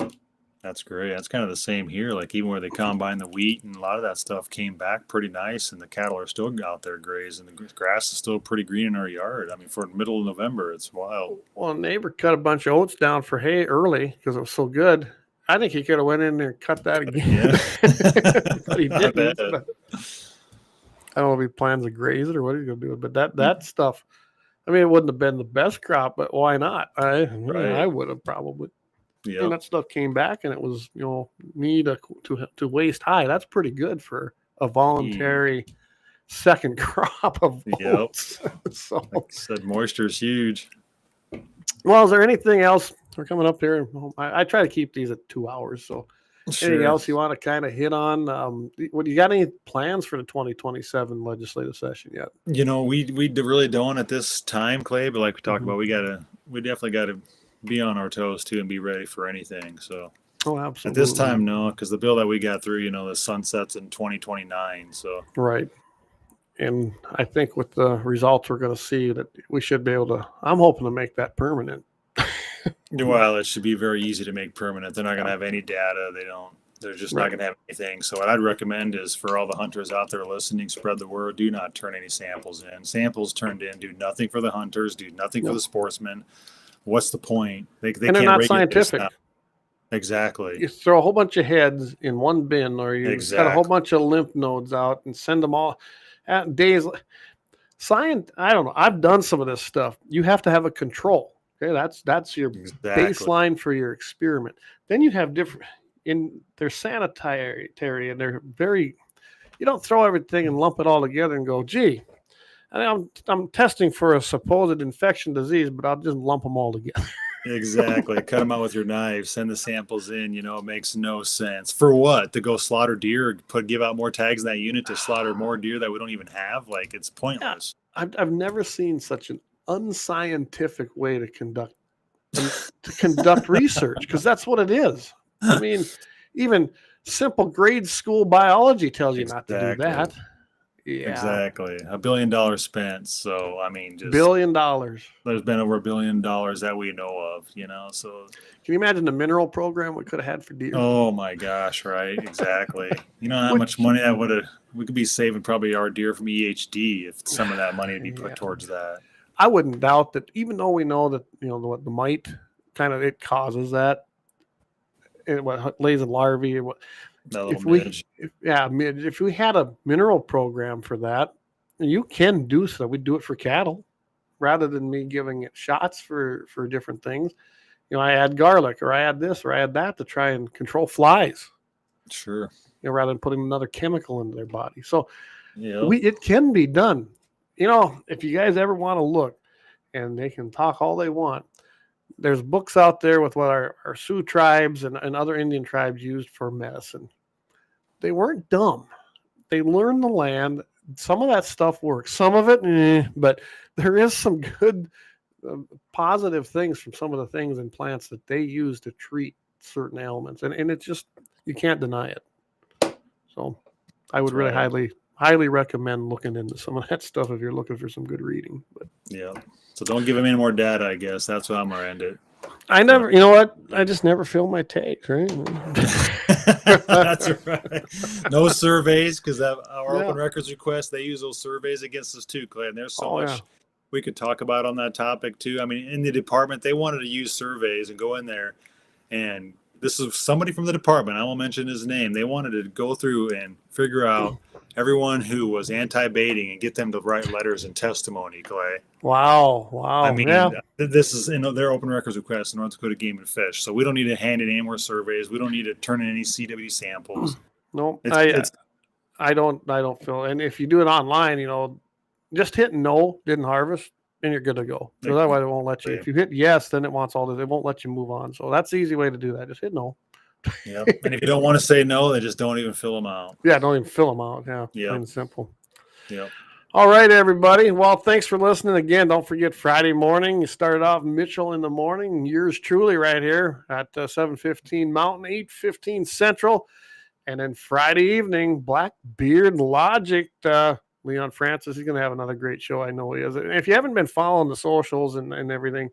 B: that's great. That's kind of the same here. Like even where they combine the wheat and a lot of that stuff came back pretty nice, and the cattle are still out there grazing. The grass is still pretty green in our yard. I mean, for the middle of November, it's wild.
A: Well, a neighbor cut a bunch of oats down for hay early because it was so good. I think he could have went in there and cut that again. But he didn't. I don't know if he plans to graze it or what he's going to do. But that stuff, I mean, it wouldn't have been the best crop, but why not? I would have probably. Yeah. And that stuff came back, and it was, me to waist high. That's pretty good for a voluntary second crop of oats. So,
B: like I said, moisture is huge.
A: Well, is there anything else? We're coming up here. I try to keep these at 2 hours. So, anything else you want to kind of hit on? What you got? Any plans for the 2027 legislative session yet?
B: We really don't at this time, Clay. But like we talked about, we definitely got to be on our toes too and be ready for anything. So,
A: absolutely.
B: At this time, no, because the bill that we got through, the sunsets in 2029. So
A: right. And I think with the results we're going to see that we should be able to. I'm hoping to make that permanent.
B: Well, it should be very easy to make permanent. They're not going to have any data. They're just not going to have anything. So what I'd recommend is for all the hunters out there listening, spread the word. Do not turn any samples in. Samples turned in do nothing for the hunters, do nothing for the sportsmen. What's the point? They
A: and they're
B: can't
A: not
B: regulate
A: scientific.
B: Exactly.
A: You throw a whole bunch of heads in one bin, or you cut a whole
B: Exactly.
A: bunch of lymph nodes out and send them all at days. Science, I don't know. I've done some of this stuff. You have to have a control. Okay, that's your
B: Exactly.
A: baseline for your experiment. Then you have different. They're sanitary and they're very. You don't throw everything and lump it all together and go, gee, I'm testing for a supposed infection disease, but I'll just lump them all together.
B: Exactly. Cut them out with your knife, send the samples in, you know, it makes no sense. For what? To go slaughter deer or give out more tags in that unit to slaughter more deer that we don't even have? Like, it's pointless.
A: Yeah, I've never seen such an unscientific way to conduct research, because that's what it is. I mean, even simple grade school biology tells you not to do that. Yeah.
B: Exactly. $1 billion spent. So, I mean, just
A: $1 billion.
B: There's been over $1 billion that we know of, you know, so.
A: Can you imagine the mineral program we could have had for deer?
B: Oh my gosh. Right. Exactly. You know how much money that we could be saving probably our deer from EHD if some of that money would be put towards that.
A: I wouldn't doubt that, even though we know that, you know, what the mite kind of, it causes that. And what lays a larvae and what, if we had a mineral program for that, you can do so. We do it for cattle rather than me giving it shots for different things. You know, I add garlic or I add this or I add that to try and control flies.
B: Sure.
A: You know, rather than putting another chemical into their body. So
B: yeah,
A: it can be done. You know, if you guys ever want to look, and they can talk all they want, there's books out there with what our Sioux tribes and other Indian tribes used for medicine. They weren't dumb. They learned the land. Some of that stuff works. Some of it, but there is some good positive things from some of the things in plants that they use to treat certain ailments. And it's just, you can't deny it. So I would really highly recommend looking into some of that stuff if you're looking for some good reading. But
B: yeah. So don't give them any more data, I guess. That's how I'm going to end it.
A: I never, you know what? I just never fill my takes, right?
B: That's right. No surveys, because our open records request, they use those surveys against us too, Clay. And there's so much we could talk about on that topic too. I mean, in the department, they wanted to use surveys and go in there. And this is somebody from the department. I won't mention his name. They wanted to go through and figure out everyone who was anti-baiting and get them to write letters and testimony, Clay.
A: Wow.
B: I mean, this is their open records request in North Dakota Game and Fish. So we don't need to hand in any more surveys. We don't need to turn in any CW samples.
A: No, I don't feel. And if you do it online, you know, just hit no, didn't harvest, and you're good to go. So otherwise it won't let you. If you hit yes, then it wants all this. It won't let you move on. So that's the easy way to do that. Just hit no.
B: Yeah. And if you don't want to say no, then just don't even fill them out.
A: Yeah, don't even fill them out. Yeah.
B: Plain
A: and simple.
B: Yeah.
A: All right, everybody. Well, thanks for listening. Again, don't forget Friday morning. You started off Mitchell in the morning. Yours truly right here at 7:15 Mountain, 8:15 Central. And then Friday evening, Blackbeard Logic. Leon Francis, he's going to have another great show. I know he is. And if you haven't been following the socials and everything,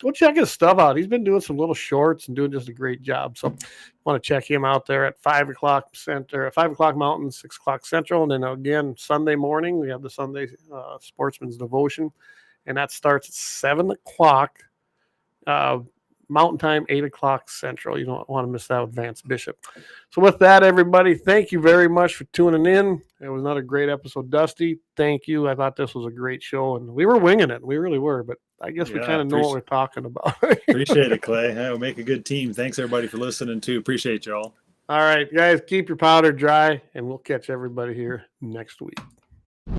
A: go check his stuff out. He's been doing some little shorts and doing just a great job. So want to check him out there at 5 o'clock Center, 5 o'clock Mountain, 6 o'clock Central. And then again, Sunday morning, we have the Sunday Sportsman's Devotion. And that starts at 7 o'clock Mountain Time, 8 o'clock Central. You don't want to miss that with Vance Bishop. So with that, everybody, thank you very much for tuning in. It was another great episode. Dusty, thank you. I thought this was a great show, and we were winging it. We really were, but I guess we kind of know what we're talking about.
B: Appreciate it, Clay. Hey, we'll make a good team. Thanks, everybody, for listening, too. Appreciate y'all.
A: All right, guys, keep your powder dry, and we'll catch everybody here next week.